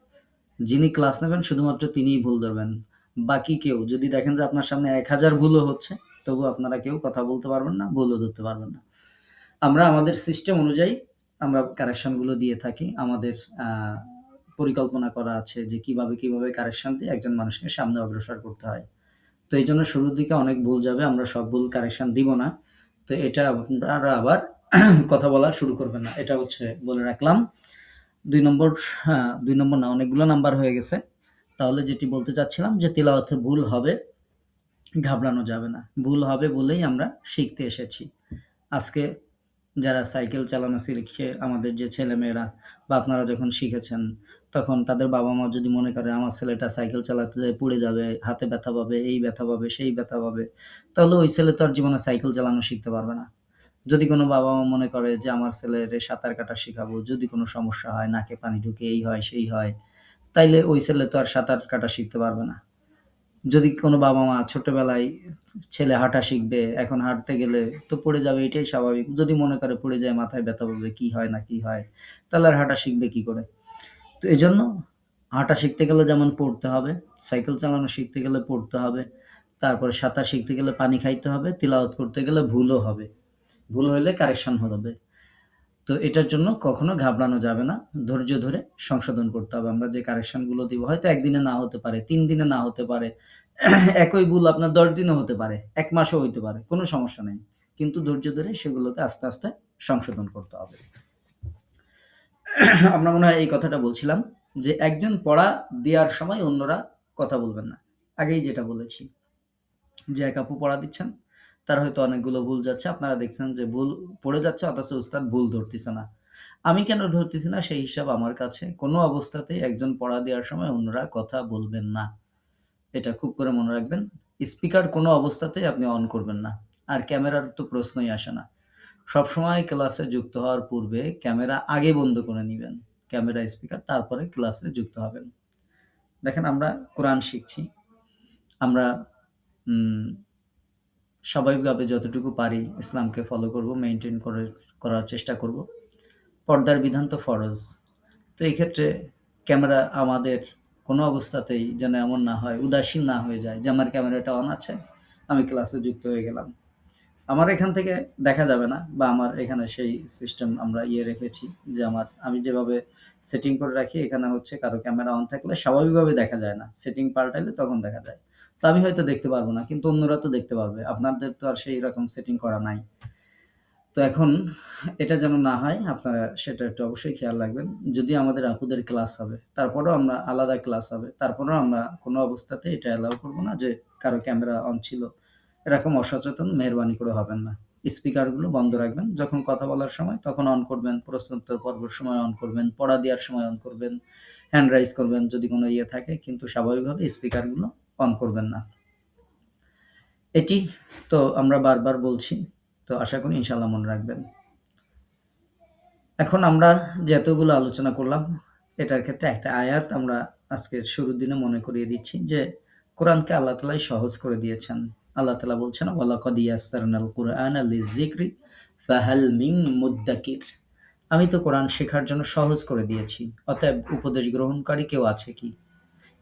যিনি ক্লাস নেবেন শুধুমাত্র তিনিই ভুল ধরবেন। বাকি কেউ যদি দেখেন যে আপনার সামনে ১,০০০ ভুলও হচ্ছে, তবুও আপনারা কেউ কথা বলতে পারবেন না, ভুলও ধরতে পারবেন না। আমরা আমাদের সিস্টেম অনুযায়ী আমরা কারেকশন গুলো দিয়ে থাকি। আমাদের আ পরিকল্পনা করা আছে যে কিভাবে, কিভাবে কারেকশন দিয়ে একজন মানুষকে সামনে অগ্রসর করতে হয়। তো এইজন্য শুরুর দিকে অনেক ভুল যাবে। আমরা সব ভুল কারেকশন দিব না। তো এটা আপনারা আবার কথা বলা শুরু করবেন না। এটা হচ্ছে বলে রাখলাম। ২ নম্বর, হ্যাঁ, ২ নম্বর না, অনেকগুলো নাম্বার হয়ে গেছে। তাহলে যেটি বলতে চাচ্ছিলাম যে তিলাওয়াতে ভুল হবে, ঘাবড়ানো যাবে না। ভুল হবে বলেই আমরা শিখতে এসেছি। আজকে যারা সাইকেল চালানো শিখে আমাদের যে ছেলেমেয়েরা বা আপনারা যখন শিখেছেন, তখন তাদের বাবা-মা যদি মনে করে আমার ছেলেটা সাইকেল চালাতে যেয়ে পড়ে যাবে, হাতে ব্যথা পাবে, এই ব্যথা পাবে, সেই ব্যথা পাবে, তাহলে ওই ছেলে তো আর জীবনে সাইকেল চালানো শিখতে পারবে না। যদি কোনো বাবা-মা মনে করে যে আমার ছেলেরে সাঁতার কাটা শিখাবো, যদি কোনো সমস্যা হয়, নাকে পানি ঢুকে, এই হয়, সেই হয়, তাইলে ওই ছেলে তো আর সাঁতার কাটা শিখতে পারবে না। যদি কোনো বাবা-মা ছোটবেলায় ছেলে হাঁটা শিখবে, এখন হাঁটতে গেলে তো পড়ে যাবে, এটাই স্বাভাবিক। যদি মনে করে পড়ে যায় মাথায় ব্যথা পাবে, কি হয় না কি হয়, তাহলে আর হাঁটা শিখবে কি করে? তো এজন্য হাঁটা শিখতে গেলে যেমন পড়তে হবে, সাইকেল চালানো শিখতে গেলে পড়তে হবে, তারপরে সাঁতার শিখতে গেলে পানি খাইতে হবে, তিলাওয়াত করতে গেলে ভুলও হবে। ভুল হইলে কারেকশন হবে। তো এটার জন্য কখনো ঘাবড়ানো যাবে না। ধৈর্য ধরে সংশোধন করতে হবে। আমরা যে কারেকশন গুলো দিব হয়তো ১ দিনে না হতে পারে, ৩ দিনে না হতে পারে। একই ভুল আপনার ১০ দিনেও হতে পারে, ১ মাসও হইতে পারে। কোনো সমস্যা নেই। কিন্তু ধৈর্য ধরে সেগুলোকে আস্তে, আস্তে সংশোধন করতে হবে। আমরা মনে হয় এই কথাটা বলছিলাম যে একজন পড়া দেওয়ার সময় অন্যরা কথা বলবেন না। আগেই যেটা বলেছি যে এক আপু পড়া দিচ্ছেন, তার হয়তো অনেকগুলো ভুল যাচ্ছে। আপনারা দেখছেন যে ভুল পড়ে যাচ্ছে অথচ উস্তাদ ভুল ধরতেছে না। আমি কেন ধরতেছি না সেই হিসাব আমার কাছে। কোনো অবস্থাতেই একজন পড়া দেওয়ার সময় অন্যরা কথা বলবেন না। এটা খুব করে মনে রাখবেন। স্পিকার কোনো অবস্থাতেই আপনি অন করবেন না। আর ক্যামেরার তো প্রশ্নই আসে না। সবসময় ক্লাসে যুক্ত হওয়ার পূর্বে ক্যামেরা আগে বন্ধ করে নিবেন। ক্যামেরা, স্পিকার, তারপরে ক্লাসে যুক্ত হবেন। দেখেন আমরা কোরআন শিখছি। আমরা উম স্বাভাবিকভাবে যতটুকু পারি ইসলামকে ফলো করব, মেইনটেইন করার চেষ্টা করব। পর্দার বিধান তো ফরজ। তো এই ক্ষেত্রে ক্যামেরা আমাদের কোনো অবস্থাতেই যেন এমন না হয়, উদাসীন না হয়ে যায় যে আমার ক্যামেরাটা অন আছে, আমি ক্লাসে যুক্ত হয়ে গেলাম। আমার এখান থেকে দেখা যাবে না বা আমার এখানে সেই সিস্টেম আমরা রেখেছি যে আমি যেভাবে সেটিং করে রাখি এখানে হচ্ছে কারো ক্যামেরা অন থাকলে স্বাভাবিকভাবে দেখা যায় না। সেটিং পাল্টাইলে তখন দেখা যায়। তো আমি হয়তো দেখতে পারবো না কিন্তু অন্যরা তো দেখতে পারবে। আপনাদের তো আর সেই রকম সেটিং করা নাই। তো এখন এটা যেন না হয় আপনারা সেটা একটু অবশ্যই খেয়াল রাখবেন। যদি আমাদের আপুদের ক্লাস হবে, তারপরেও আমরা আলাদা ক্লাস হবে। তারপরেও আমরা কোনো অবস্থাতেই এটা অ্যালাও করব না যে কারো ক্যামেরা অন ছিল। এরকম অসচেতন মেহেরবানি করে হবেন না। স্পিকারগুলো বন্ধ রাখবেন। যখন কথা বলার সময় তখন অন করবেন, প্রশ্নোত্তর পর্বের সময় অন করবেন, পড়া দেওয়ার সময় অন করবেন, হ্যান্ড রাইজ করবেন যদি কোনো ইয়ে থাকে, কিন্তু স্বাভাবিকভাবে স্পিকারগুলো অন করবেন না। এটি তো আমরা বারবার বলছি। তো আশা করি ইনশাআল্লাহ মনে রাখবেন। এখন আমরা যে এতগুলো আলোচনা করলাম, এটার ক্ষেত্রে একটা আয়াত আমরা আজকের শুরুর দিনে মনে করিয়ে দিচ্ছি যে কোরআনকে আল্লাহ তাআলাই সহজ করে দিয়েছেন। আল্লাহ তাআলা বলছেন, ওয়ালাকাদ ইয়াসসারনাল কুরআনা লিযিকরি ফাহাল মিন মুদ্দাকির। আমি তো কোরআন শেখার জন্য সহজ করে দিয়েছি, অতএব উপদেশ গ্রহণকারী কেউ আছে কি?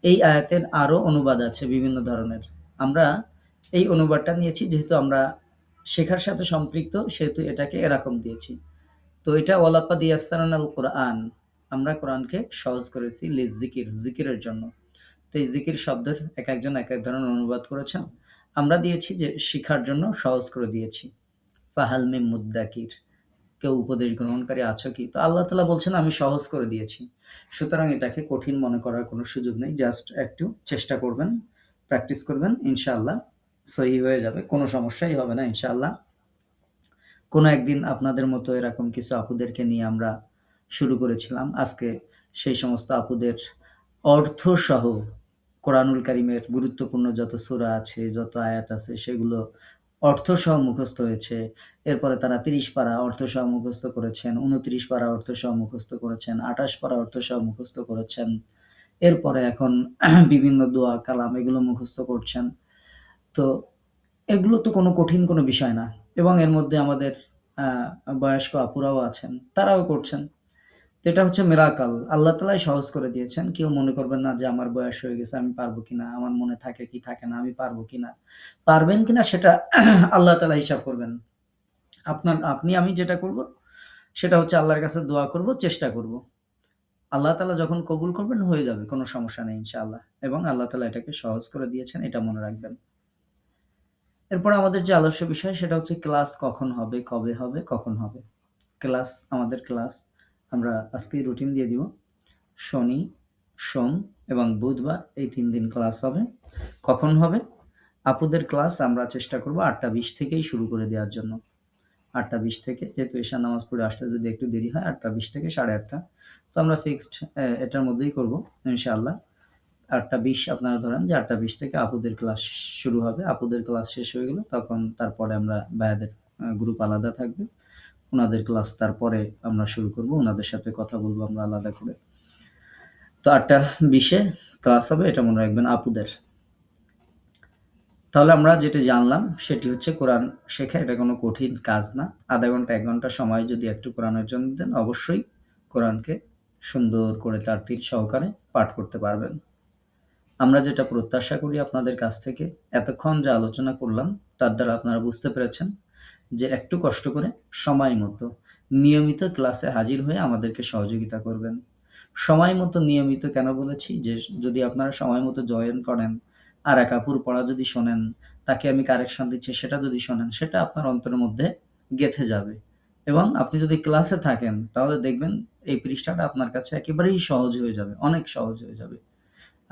এই আয়াতের আরও অনুবাদ আছে বিভিন্ন ধরনের। আমরা এই অনুবাদটা নিয়েছি যেহেতু আমরা শেখার সাথে সম্পৃক্ত, সেহেতু এটাকে এরকম দিয়েছি। তো এটা ওয়ালাকাদ ইয়াসসারনাল কুরআন, আমরা কোরআনকে সহজ করেছি লিযিকির, জিকিরের জন্য। তো এই জিকির শব্দের একেকজন একেক ধরনের অনুবাদ করেছেন। আমরা দিয়েছি যে শিখার জন্য সহজ করে দিয়েছি। ফাহাল মিন মুদ্দাকির, কেউ উপদেশ গ্রহণকারী আছো কি? তো আল্লাহ তাআলা বলছেন আমি সহজ করে দিয়েছি। সুতরাং এটাকে কঠিন মনে করার কোনো সুযোগ নেই। জাস্ট একটু চেষ্টা করবেন, প্র্যাকটিস করবেন, ইনশাআল্লাহ সহি হয়ে যাবে। কোনো সমস্যাই হবে না ইনশাআল্লাহ। কোনো একদিন আপনাদের মতো এরকম কিছু আপুদেরকে নিয়ে আমরা শুরু করেছিলাম। আজকে সেই সমস্ত আপুদের অর্থসহ কোরআনুল কারীমের গুরুত্বপূর্ণ যত সূরা আছে, যত আয়াত আছে সেগুলো অর্থসহ মুখস্থ হয়েছে। এরপরে তারা ৩০ পারা অর্থসহ মুখস্থ করেছেন, ২৯ পারা অর্থসহ মুখস্থ করেছেন, ২৮ পারা অর্থসহ মুখস্থ করেছেন। এরপরে এখন বিভিন্ন দোয়া, কালাম এগুলো মুখস্থ করছেন। তো এগুলো তো কোনো কঠিন কোনো বিষয় না, এবং এর মধ্যে আমাদের আ বয়স্ক আপুরাও আছেন, তারাও করছেন। তো এটা হচ্ছে মিরাকল। আল্লাহ তাআলাই সহজ করে দিয়েছেন। কেউ মনে করবেন না যে আমার বয়স হয়ে গেছে, আমি পারবো কিনা, আমার মনে থাকে কি থাকে না, আমি পারবো কিনা। পারবেন কিনা সেটা আল্লাহ তাআলা হিসাব করবেন। আপনি আমি যেটা করব সেটা হচ্ছে আল্লাহর কাছে দোয়া করব, চেষ্টা করব। আল্লাহ তাআলা যখন কবুল করবেন হয়ে যাবে, কোনো সমস্যা নেই ইনশাআল্লাহ। এবং আল্লাহ তাআলা এটাকে সহজ করে দিয়েছেন, এটা মনে রাখবেন। এরপর আমাদের যে আলোচ্য বিষয় সেটা হচ্ছে ক্লাস কখন হবে, কবে হবে, কখন হবে। আমাদের ক্লাস আমরা আজকেই রুটিন দিয়ে দিব। শনি, সোম এবং বুধবার এই ৩ দিন ক্লাস হবে। কখন হবে? আপুদের ক্লাস আমরা চেষ্টা করব ৮:২০ থেকেই শুরু করে দেওয়ার জন্য। ৮:২০ থেকে, যেহেতু এশার নামাজ পড়ে আসতে যদি একটু দেরি হয়, ৮:২০ থেকে ৮:৩০। তো আমরা ফিক্সড এটার মধ্যেই করব ইনশাআল্লাহ। ৮:২০ আপনারা ধরেন যে ৮:২০ থেকে আপুদের ক্লাস শুরু হবে। আপুদের ক্লাস শেষ হয়ে গেলে তখন তারপরে আমরা ভাইয়াদের গ্রুপ আলাদা থাকবে। উনাদের ক্লাস তারপরে আমরা শুরু করব। উনাদের সাথে কথা বলব আমরা আলাদা করে। তো ৮:২০ এ ক্লাস হবে, এটা মনে রাখবেন আপুদের। তাহলে আমরা যেটি জানলাম সেটি হচ্ছে কোরআন শেখা এটা কোনো কঠিন কাজ না। ০.৫ ঘন্টা ১ ঘন্টা সময় যদি একটু কোরআনের জন্য দেন, অবশ্যই কোরআনকে সুন্দর করে তারতিল সহকারে পাঠ করতে পারবেন। আমরা যেটা প্রত্যাশা করি আপনাদের কাছ থেকে, এতক্ষণ যা আলোচনা করলাম তার দ্বারা আপনারা বুঝতে পেরেছেন যে একটু কষ্ট করে সময় মতো নিয়মিত ক্লাসে হাজির হয়ে আমাদেরকে সহযোগিতা করবেন। সময় মতো নিয়মিত কেন বলেছি? যে যদি আপনারা সময় মতো জয়েন করেন, আর এক আপুর পড়া যদি শোনেন, তাকে আমি কারেকশন দিচ্ছি সেটা যদি শোনেন, সেটা আপনার অন্তরের মধ্যে গেঁথে যাবে। এবং আপনি যদি ক্লাসে থাকেন তাহলে দেখবেন এই পৃষ্ঠাটা আপনার কাছে একেবারেই সহজ হয়ে যাবে, অনেক সহজ হয়ে যাবে।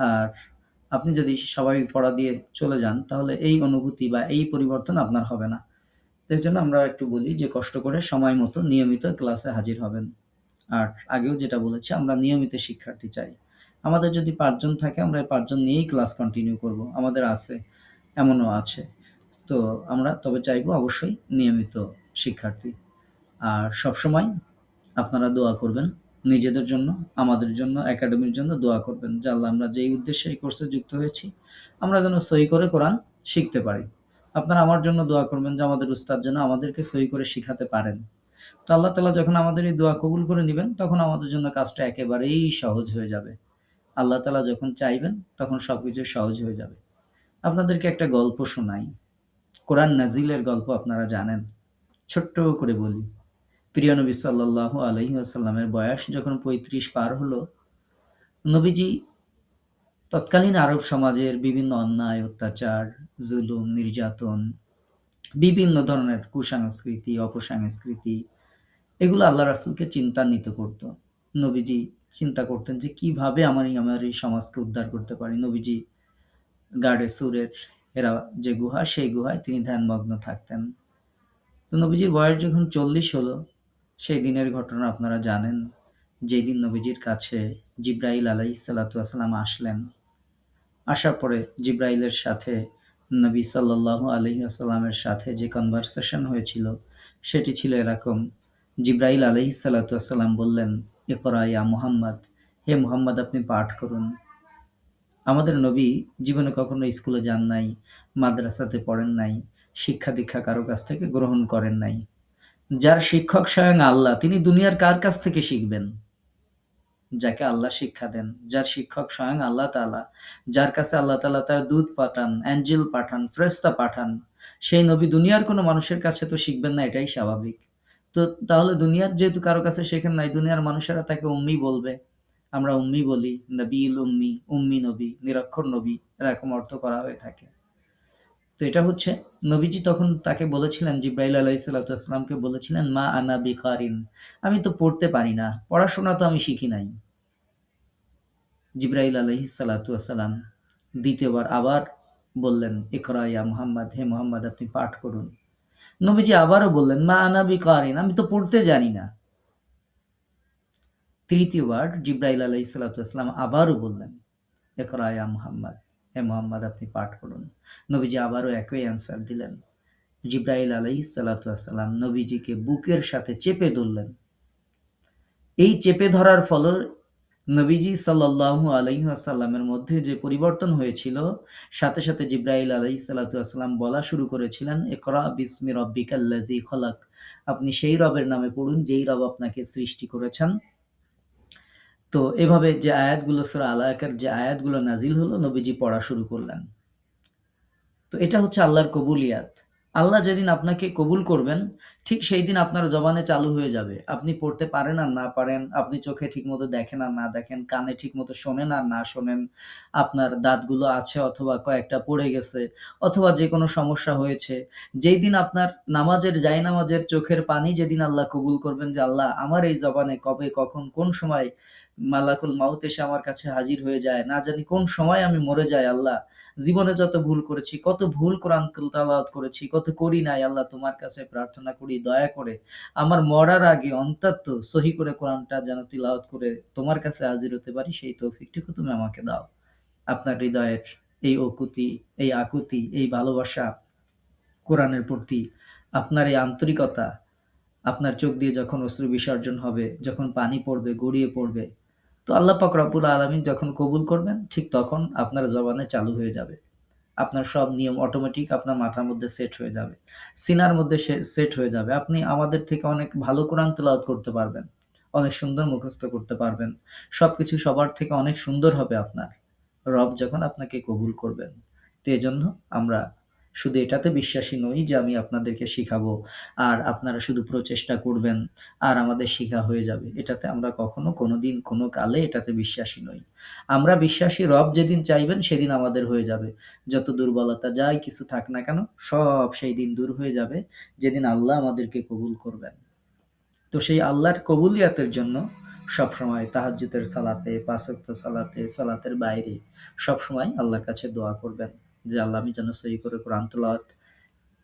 আর আপনি যদি স্বাভাবিক পড়া দিয়ে চলে যান তাহলে এই অনুভূতি বা এই পরিবর্তন আপনার হবে না। তো এজন্য আমরা একটু বলি যে কষ্ট করে সময় মতো নিয়মিত ক্লাসে হাজির হবেন। আর আগেও যেটা বলেছি, আমরা নিয়মিত শিক্ষার্থী চাই। আমাদের যদি ৫ জন থাকে আমরা এই ৫ জন নিয়েই ক্লাস কন্টিনিউ করব। আমাদের আছে, এমনও আছে। তো আমরা তবে চাইবো অবশ্যই নিয়মিত শিক্ষার্থী। আর সবসময় আপনারা দোয়া করবেন নিজেদের জন্য, আমাদের জন্য, একাডেমির জন্য দোয়া করবেন যে আল্লাহ আমরা যেই উদ্দেশ্যে এই কোর্সে যুক্ত হয়েছি, আমরা যেন সহি করে কোরআন শিখতে পারি। আপনারা আমার জন্য দোয়া করবেন যে আমাদের উস্তাদ যেন আমাদেরকে সহি করে শিখাতে পারেন। তো আল্লাহ তাআলা যখন আমাদের এই দোয়া কবুল করে নিবেন, তখন আমাদের জন্য কাজটা একেবারেই সহজ হয়ে যাবে। আল্লাহ তাআলা যখন চাইবেন তখন সবকিছু সহজ হয়ে যাবে। আপনাদেরকে একটা গল্প শোনাই। কোরআন নাজিলের গল্প আপনারা জানেন। ছোট্ট করে বলি। প্রিয় নবী সাল্লাল্লাহু আলাইহি ওয়াসাল্লামের বয়স যখন ৩৫ পার হলো, নবীজি তৎকালীন আরব সমাজের বিভিন্ন অন্যায়, অত্যাচার, জুলুম, নির্যাতন, বিভিন্ন ধরনের কুসংস্কৃতি, অপসংস্কৃতি এগুলো আল্লাহ রাসূলকে চিন্তান্বিত করত। নবীজি চিন্তা করতেন যে কিভাবে আমার এই সমাজকে উদ্ধার করতে পারি। নবীজি গাড়ে সুরের হেরা যে গুহা, সেই গুহায় তিনি ধ্যানমগ্ন থাকতেন। তো নবীজির বয়স যখন 40 হলো, সেই দিনের ঘটনা আপনারা জানেন। যেদিন নবীজির কাছে জিবরাইল আলাইহিসসালাতু ওয়াসসালাম আসলেন। আসার পরে জিবরাইলের সাথে নবী সাল্লাল্লাহু আলাইহি ওয়াসাল্লামের সাথে যে কনভারসেশন হয়েছিল, সেটি ছিল এরকম। জিবরাইল আলাইহিসসালাতু ওয়াসসালাম বললেন, ইকরা ইয়া মুহাম্মদ, হে মুহাম্মদ আপনি পাঠ করুন। আমাদের নবী জীবনে কখনো স্কুলে যান নাই, মাদ্রাসাতে পড়েন নাই, শিক্ষা-দীক্ষা কারো কাছ থেকে গ্রহণ করেন নাই। যার শিক্ষক স্বয়ং আল্লাহ, তিনি দুনিয়ার কার কাছ থেকে শিখবেন? যাকে আল্লাহ শিক্ষা দেন, যার শিক্ষক স্বয়ং আল্লাহ তাআলা, যার কাছে আল্লাহ তাআলা তার দূত পাঠান, এঞ্জেল পাঠান, ফেরেশতা পাঠান, সেই নবী দুনিয়ার কোনো মানুষের কাছে তো শিখবেন না, এটাই স্বাভাবিক। তো তাহলে দুনিয়ার যেহেতু কারো কাছে শেখেন নাই, দুনিয়ার মানুষেরা তাকে উম্মি বলবে। আমরা উম্মি বলি, নবীল উম্মি, উম্মি নবী, নিরক্ষর নবী, এরকম অর্থ করা হয়ে থাকে। তো এটা হচ্ছে নবীজি তখন তাকে বলেছিলেন, জিবরাইল আলাইহিসসালাতু ওয়াসসালামকে বলেছিলেন, মা আনা বিকারিন, আমি তো পড়তে পারি না, পড়াশোনা তো আমি শিখি নাই। জিবরাইল আলাইহিসসালাতু ওয়াসসালাম দ্বিতীয়বার আবার বললেন, ইকরা ইয়া মুহাম্মদ, হে মুহাম্মদ আপনি পাঠ করুন। নবীজি আবারও বললেন, মা আনা বিকারিন, আমি তো পড়তে জানি না। তৃতীয়বার জিবরাইল আলাইহিসসালাতু ওয়াসসালাম আবারও বললেন, ইকরা ইয়া মুহাম্মদ, হে মুহাম্মদ আপনি পাঠ করুন। নবীজি আবারও একই অ্যান্সার দিলেন। জিবরাইল আলাইহিসসালাতু ওয়াসসালাম নবীজিকে বুকের সাথে চেপে ধরলেন। এই চেপে ধরার ফলে নবীজি সাল্লাল্লাহু আলাইহি ওয়াসাল্লামের মধ্যে যে পরিবর্তন হয়েছিল, সাথে, সাথে জিবরাইল আলাইহিসসালাতু ওয়াসসালাম বলা শুরু করেছিলেন, ইকরা বিসমি রাব্বিকাল্লাযী খলাক। আপনি সেই রবের নামে পড়ুন, যেই রব আপনাকে সৃষ্টি করেছেন। তো এভাবে যে আয়াতগুলো সূরা আলাকের যে আয়াতগুলো নাজিল হলো, নবীজি পড়া শুরু করলেন। তো এটা হচ্ছে আল্লাহর কবুলিয়াত। আল্লাহ যেদিন আপনাকে কবুল করবেন, ঠিক সেই দিন আপনার জবানে চালু হয়ে যাবে। আপনি পড়তে পারেন আর না পারেন, আপনি চোখে ঠিকমতো দেখেন আর না দেখেন, কানে ঠিকমতো শোনেন আর না শোনেন, আপনার দাঁতগুলো আছে অথবা কয়েকটা পড়ে গেছে, অথবা যেকোনো সমস্যা হয়েছে। যেই দিন আপনার নামাজের জায়নামাজের চোখের পানি যেদিন আল্লাহ কবুল করবেন যে, আল্লাহ আমার এই জবানে কবে, কখন, কোন সময় মালাকুল মাউত এসে আমার কাছে হাজির হয়ে যায়, না জানি কোন সময় আমি মরে যাই আল্লাহ। জীবনে যত ভুল করেছি, কত ভুল কোরআন তেলাওয়াত করেছি, কত করি নাই, আল্লাহ তোমার কাছে প্রার্থনা করি দয়া করে আমার মরার আগে অন্তত সহি করে কোরআনটা যেন তিলাওয়াত করে তোমার কাছে হাজির হতে পারি, সেই তৌফিকটুকু তুমি আমাকে দাও। আপনার হৃদয়ের এই অকুতি, এই আকুতি, এই ভালোবাসা কোরআনের প্রতি, আপনার এই আন্তরিকতা, আপনার চোখ দিয়ে যখন অশ্রু বিসর্জন হবে, যখন পানি পড়বে, গড়িয়ে পড়বে, তো আল্লাহ পাক রব্বুল আলামিন যখন কবুল করবেন, ঠিক তখন আপনার জবানে চালু হয়ে যাবে। আপনার সব নিয়ম অটোমেটিক আপনার মাথার মধ্যে সেট হয়ে যাবে। সিনার মধ্যে সেট হয়ে যাবে। আপনি আমাদের থেকে অনেক ভালো কোরআন তেলাওয়াত করতে পারবেন। অনেক সুন্দর মুখস্থ করতে পারবেন। সবকিছু সবার থেকে অনেক সুন্দর হবে আপনার। রব যখন আপনাকে কবুল করবেন। তো এজন্য আমরা শুধু এটাতে বিশ্বাসী নই যে আমি আপনাদেরকে শিখাবো আর আপনারা শুধু প্রচেষ্টা করবেন আর আমাদের শিখা হয়ে যাবে। এটাতে আমরা কখনো কোনোদিন কোনো কালে এটাতে বিশ্বাসী নই। আমরা বিশ্বাসী রব যেদিন চাইবেন সেদিন আমাদের হয়ে যাবে। যত দুর্বলতা যাই কিছু থাক না কেন, সব সেই দিন দূর হয়ে যাবে যেদিন আল্লাহ আমাদেরকে কবুল করবেন। তো সেই আল্লাহর কবুলিয়াতের জন্য সবসময় তাহাজ্জুদের সালাতে, ৫ ওয়াক্ত সালাতে, সালাতের বাইরে সবসময় আল্লাহর কাছে দোয়া করবেন যে, আল্লাহ আমি যেন সহি করে কোরআন তেলাওয়াত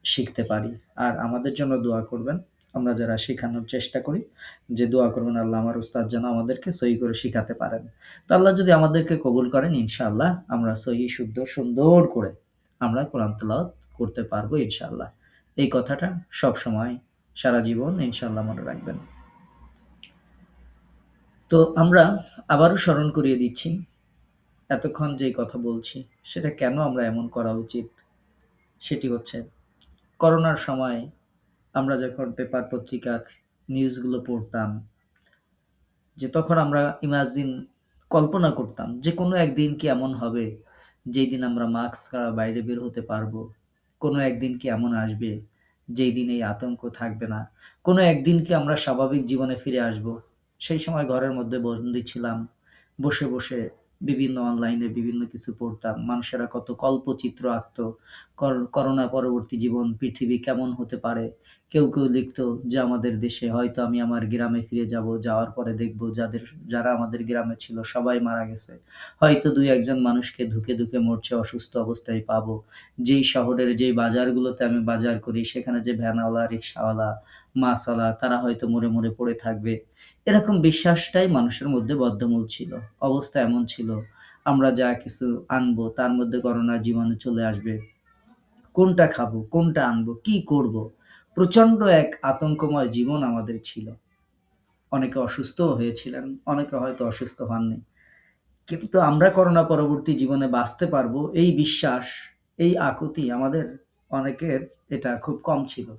শিখতে পারি। আর আমাদের জন্য দোয়া করবেন। আমরা যারা শেখানোর চেষ্টা করি, যে দোয়া করবেন আল্লাহ আমার উস্তাদ যেন আমাদেরকে সহি করে শিখাতে পারেন। তো আল্লাহ যদি আমাদেরকে কবুল করেন ইনশাআল্লাহ আমরা সহি শুদ্ধ সুন্দর করে আমরা কোরআন তেলাওয়াত করতে পারবো ইনশাআল্লাহ। এই কথাটা সবসময় সারা জীবন ইনশাআল্লাহ মনে রাখবেন। তো আমরা আবারও স্মরণ করিয়ে দিচ্ছি, এতক্ষণ যেই কথা বলছি সেটা কেন আমরা এমন করা উচিত? সেটি হচ্ছে করোনার সময় আমরা যখন পেপার পত্রিকার নিউজগুলো পড়তাম, যে তখন আমরা কল্পনা করতাম যে কোনো একদিন কি এমন হবে যেই দিন আমরা মাস্ক ছাড়া বাইরে বের হতে পারবো। কোনো একদিন কি এমন আসবে যেই দিন এই আতঙ্ক থাকবে না। কোনো একদিন কি আমরা স্বাভাবিক জীবনে ফিরে আসবো। সেই সময় ঘরের মধ্যে বন্দী ছিলাম। বসে, বসে বিভিন্ন অনলাইনে বিভিন্ন কিছু পড়তাম। মানুষেরা কত কল্পচিত্র আঁকত। করোনা পরবর্তী জীবন, পৃথিবী কেমন হতে পারে? কেউ লিখত যে আমাদের দেশে হয়তো আমি আমার গ্রামে ফিরে যাব। যাওয়ার পরে দেখব যারা আমাদের গ্রামে ছিল সবাই মারা গেছে। হয়তো ২-১ জন মানুষকে ধুকে মরছে, অসুস্থ অবস্থায় পাবো। যেই শহরের যেই বাজারগুলোতে আমি বাজার করি সেখানে যে ভ্যানওয়ালা, রিক্শাওয়ালা, মাছওয়ালা তারা হয়তো মরে পড়ে থাকবে। এরকম বিশ্বাসটাই মানুষের মধ্যে বদ্ধমূল ছিল। অবস্থা এমন ছিল, আমরা যা কিছু আনবো তার মধ্যে করোনার জীবাণু চলে আসবে। কোনটা খাবো, কোনটা আনবো, কি করব? প্রচন্ড এক আতঙ্কময় জীবন আমাদের ছিল। অনেকে অসুস্থও হয়েছিলেন, অনেকে হয়তো অসুস্থ হননি। কিন্তু আমরা করোনা পরবর্তী জীবনে বাঁচতে পারবো এই বিশ্বাস, এই আকুতি আমাদের অনেকের এটা খুব কম ছিল।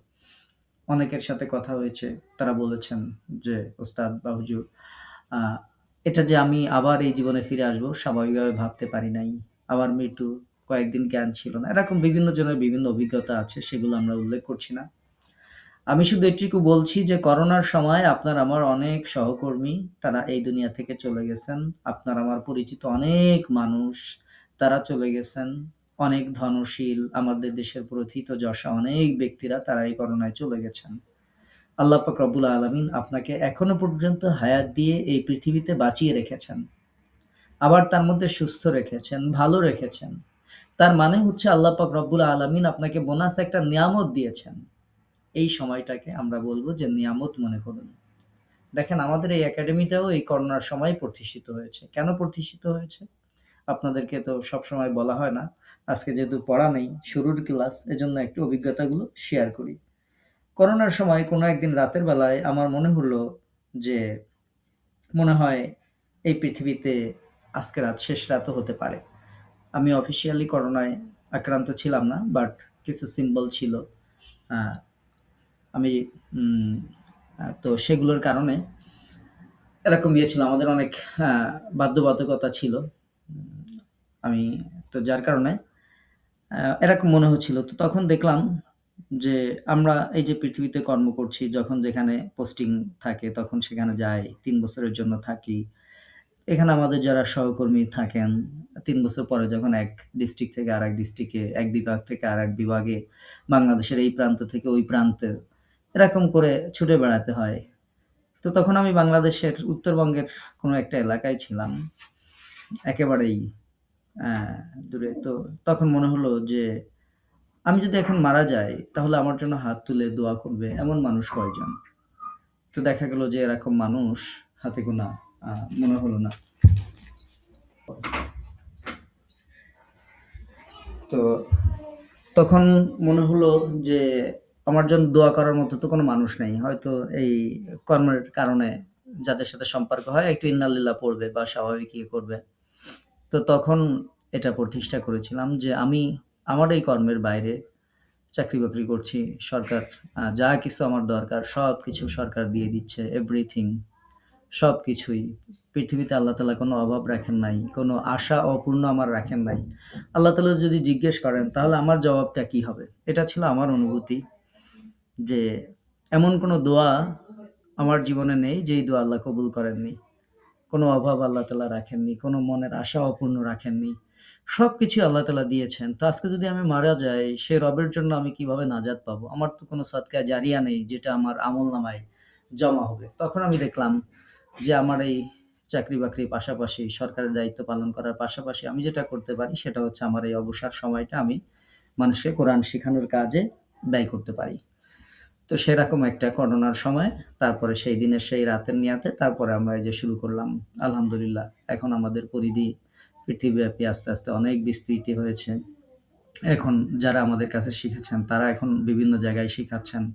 অনেকের সাথে কথা হয়েছে, তারা বলেছেন যে, "ওস্তাদ বা হুজুর, আ এটা যে আমি আবার এই জীবনে ফিরে আসবো স্বাভাবিকভাবে ভাবতে পারি নাই। আবার মৃত্যু, কয়েকদিন জ্ঞান ছিল না।" এরকম বিভিন্ন জনের বিভিন্ন অভিজ্ঞতা আছে, সেগুলো আমরা উল্লেখ করছি না। আমি শুধু এটুকু বলছি যে করোনার সময় আপনার আমার অনেক সহকর্মী তারা এই দুনিয়া থেকে চলে গেছেন। আপনার আমার পরিচিত অনেক মানুষ তারা চলে গেছেন। অনেক ধনশীল আমাদের দেশের প্রথিতযশা অনেক ব্যক্তিরা তারা এই করোনায় চলে গেছেন। আল্লাহ পাক রব্বুল আলামিন আপনাকে এখনো পর্যন্ত হায়াত দিয়ে এই পৃথিবীতে বাঁচিয়ে রেখেছেন। আবার তার মধ্যে সুস্থ রেখেছেন, ভালো রেখেছেন। তার মানে হচ্ছে আল্লাহ পাক রব্বুল আলামিন আপনাকে বোনাস একটা নিয়ামত দিয়েছেন। এই সময়টাকে আমরা বলব যে নিয়ামত মনে করুন। দেখেন আমাদের এই একাডেমিটাও এই করোনার সময় প্রতিষ্ঠিত হয়েছে। কেন প্রতিষ্ঠিত হয়েছে? আপনাদেরকে তো সবসময় বলা হয় না। আজকে যেহেতু পড়া নেই, শুরুর ক্লাস এজন্য একটু অভিজ্ঞতাগুলো শেয়ার করি। করোনার সময় কোনো একদিন রাতের বেলায় আমার মনে হলো যে, মনে হয় এই পৃথিবীতে আজকে রাত শেষ রাতও হতে পারে। আমি অফিসিয়ালি করোনায় আক্রান্ত ছিলাম না। বাট কিছু সিম্বল ছিল। আ আমি উম তো সেগুলোর কারণে এরকম ইয়ে ছিল। আমাদের অনেক আ বাধ্যবাধকতা ছিল। উম আমি তো যার কারণে এরকম মনে হচ্ছিল। তো তখন দেখলাম যে আমরা এই যে পৃথিবীতে কর্ম করছি, যখন যেখানে পোস্টিং থাকে তখন সেখানে যাই। ৩ বছরের জন্য থাকি। এখানে আমাদের যারা সহকর্মী থাকেন, ৩ বছর পরে যখন এক ডিস্ট্রিক্ট থেকে আরেক ডিস্ট্রিক্টে, এক বিভাগ থেকে আরেক বিভাগে, বাংলাদেশের এই প্রান্ত থেকে ওই প্রান্তে, এরকম করে ছুটে বেড়াতে হয়। তো তখন আমি বাংলাদেশের উত্তরবঙ্গের কোনো একটা এলাকায় ছিলাম। একেবারেই অ্যা দূরে। তো তখন মনে হলো যে, আমি যদি এখন মারা যাই, তাহলে আমার জন্য হাত তুলে দোয়া করবে এমন মানুষ কয়জন? তো দেখা গেল যে এরকম মানুষ হাতে গোনা আ মনে হলো না। তো তখন মনে হলো যে আমার জন্য দোয়া করার মতো তো কোনো মানুষ নেই। হয়তো এই কর্মের কারণে যাদের সাথে সম্পর্ক হয় একটু ইন্নালিল্লাহ পড়বে বা স্বাভাবিক ইয়ে করবে। তো তখন এটা প্রতিষ্ঠা করেছিলাম যে আমি আমার এই কর্মের বাইরে চাকরি-বাকরি করছি। সরকার যা কিছু আমার দরকার সবকিছু সরকার দিয়ে দিচ্ছে এভরিথিং। সবকিছুই। পৃথিবীতে আল্লাহ তাআলা কোনো অভাব রাখেন নাই। কোনো আশা অপূর্ণ আমার রাখেন নাই। আল্লাহ তাআলা যদি জিজ্ঞেস করেন তাহলে আমার জবাবটা কি হবে? এটা ছিল আমার অনুভূতি যে এমন কোনো দোয়া আমার জীবনে নেই যেই দোয়া আল্লাহ কবুল করেননি। কোনো অভাব আল্লাহ তাআলা রাখেননি। কোনো মনের আশা অপূর্ণ রাখেননি। সবকিছুই আল্লাহ তাআলা দিয়েছেন। তো আজকে যদি আমি মারা যাই, সে রবের জন্য আমি কিভাবে নাজাত পাবো? আমার তো কোনো সদকায়ে জারিয়া নেই যেটা আমার আমলনামায় জমা হবে। তখন আমি দেখলাম যে আমার এই চাকরি-বাকরির পাশাপাশি সরকারের দায়িত্ব পালন করার পাশাপাশি আমি যেটা করতে পারি সেটা হচ্ছে আমার এই অবসর সময়টা আমি মানুষকে কোরআন শিখানোর কাজে ব্যয় করতে পারি। তো সেরকম একটা করোনার সময় তারপরে সেই দিনের সেই রাতের নিয়াতে তারপরে আমরা এই যে শুরু করলাম। আলহামদুলিল্লাহ এখন আমাদের পরিধি পৃথিবীব্যাপী আস্তে অনেক বিস্তৃতি হয়েছে। এখন যারা আমাদের কাছে শিখেছেন তারা এখন বিভিন্ন জায়গায় শিখাচ্ছেন।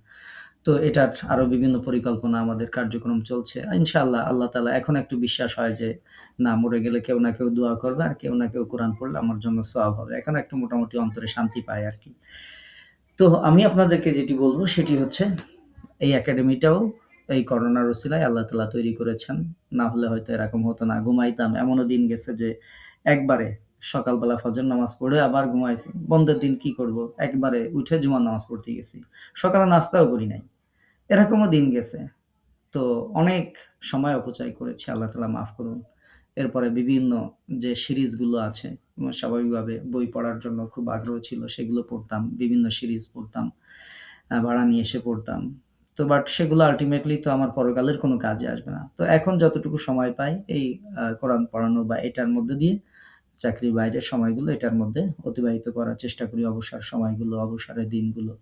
তো এটার আরো বিভিন্ন পরিকল্পনা আমাদের কার্যক্রম চলছে। ইনশাআল্লাহ আল্লাহ তাআলা এখন একটু বিশ্বাস হয় যে না মরে গেলে কেউ না কেউ দোয়া করবে আর কেউ না কেউ কোরআন পড়লে আমার জন্য সওয়াব হবে। এখন একটু মোটামুটি অন্তরে শান্তি পাই আরকি। তো আমি আপনাদেরকে যেটি বলব সেটি হচ্ছে এই একাডেমিটাও এই করোনার ওসিলায় আল্লাহ তাআলা তৈরি করেছেন। না হলে হয়তো এরকম হতো না। ঘুমাইতাম। এমনও দিন গেছে যে একবারে সকালবেলা ফজর নামাজ পড়ে আবার ঘুমাইছি। বন্ধের দিন কি করব? একবারে উঠে জুমার নামাজ পড়তে গেছি। সকালে নাস্তাও করি নাই। এরকমও দিন গেছে। তো অনেক সময় অপচয় করেছি। আল্লাহ তাআলা মাফ করুন। এরপরে বিভিন্ন যে সিরিজগুলো আছে, স্বাভাবিকভাবে বই পড়ার জন্য খুব আগ্রহ ছিল। সেগুলো পড়তাম। বিভিন্ন সিরিজ পড়তাম। ভাড়া নিয়ে এসে পড়তাম। তো বাট সেগুলো আল্টিমেটলি তো আমার পরকালের কোনো কাজে আসবে না। তো এখন যতটুকু সময় পাই এই কোরআন পড়ানো বা এটার মধ্যে দিয়ে চাকরির বাইরের সময়গুলো এটার মধ্যে অতিবাহিত করার চেষ্টা করি। অবসর সময়গুলো, অবসরের দিনগুলো।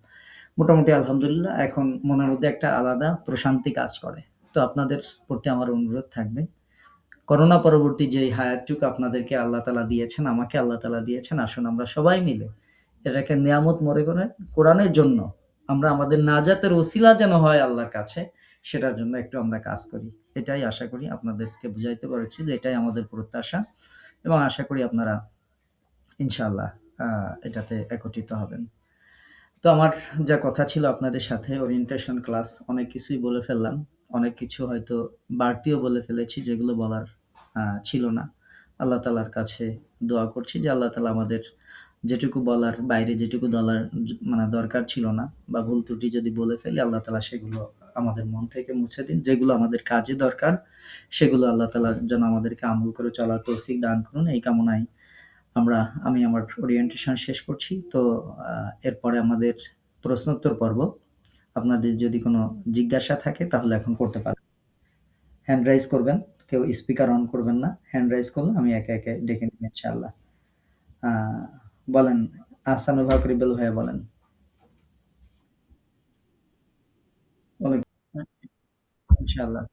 মোটামুটি আলহামদুলিল্লাহ এখন মনের মধ্যে একটা আলাদা প্রশান্তি কাজ করে। তো আপনাদের প্রতি আমার অনুরোধ থাকবে, করোনা পরবর্তী যেই হায়াতটুকু আপনাদেরকে আল্লাহ তাআলা দিয়েছেন, আমাকে আল্লাহ তাআলা দিয়েছেন, আসুন আমরা সবাই মিলে এটাকে নেয়ামত মনে করে কোরআনের জন্য আমরা আমাদের নাজাতের ওসিলা যেন হয় আল্লাহর কাছে, সেটার জন্য একটু আমরা কাজ করি। এটাই আশা করি আপনাদেরকে বুঝাইতে পেরেছি যে এটাই আমাদের প্রত্যাশা এবং আশা করি আপনারা ইনশাআল্লাহ আ এটাতে একত্রিত হবেন। তো আমার যা কথা ছিল আপনাদের সাথে ওরিয়েন্টেশন ক্লাস অনেক কিছুই বলে ফেললাম। অনেক কিছু হয়তো বাড়তিও বলে ফেলেছি যেগুলো বলার ছিল না। আল্লাহ তাআলার কাছে দোয়া করছি যে আল্লাহ তাআলা আমাদের যেটুকু বলার বাইরে যেটুকু বলার মানে দরকার ছিল না বা ভুল ত্রুটি যদি বলে ফেলি আল্লাহ তাআলা সেগুলো আমাদের মন থেকে মুছে দিন। যেগুলো আমাদের কাজে দরকার সেগুলো আল্লাহ তাআলা যেন আমাদেরকে আমল করে চলার তৌফিক দান করুন এই কামনায় আমি আমার ওরিয়েন্টেশন শেষ করছি। তো আ এরপরে আমাদের প্রশ্নোত্তর পর্ব। আপনাদের যদি কোনো জিজ্ঞাসা থাকে তাহলে এখন করতে পারেন। হ্যান্ড রাইজ করবেন। কেউ স্পিকার অন করবেন না। হ্যান্ড রাইজ করলে আমি একে, একে ডেকে নিব ইনশাআল্লাহ। আ বলেন আহসানুল হক রিবেল ভাইয়া বলেন। ওয়ালাইকুম ইনশাআল্লাহ।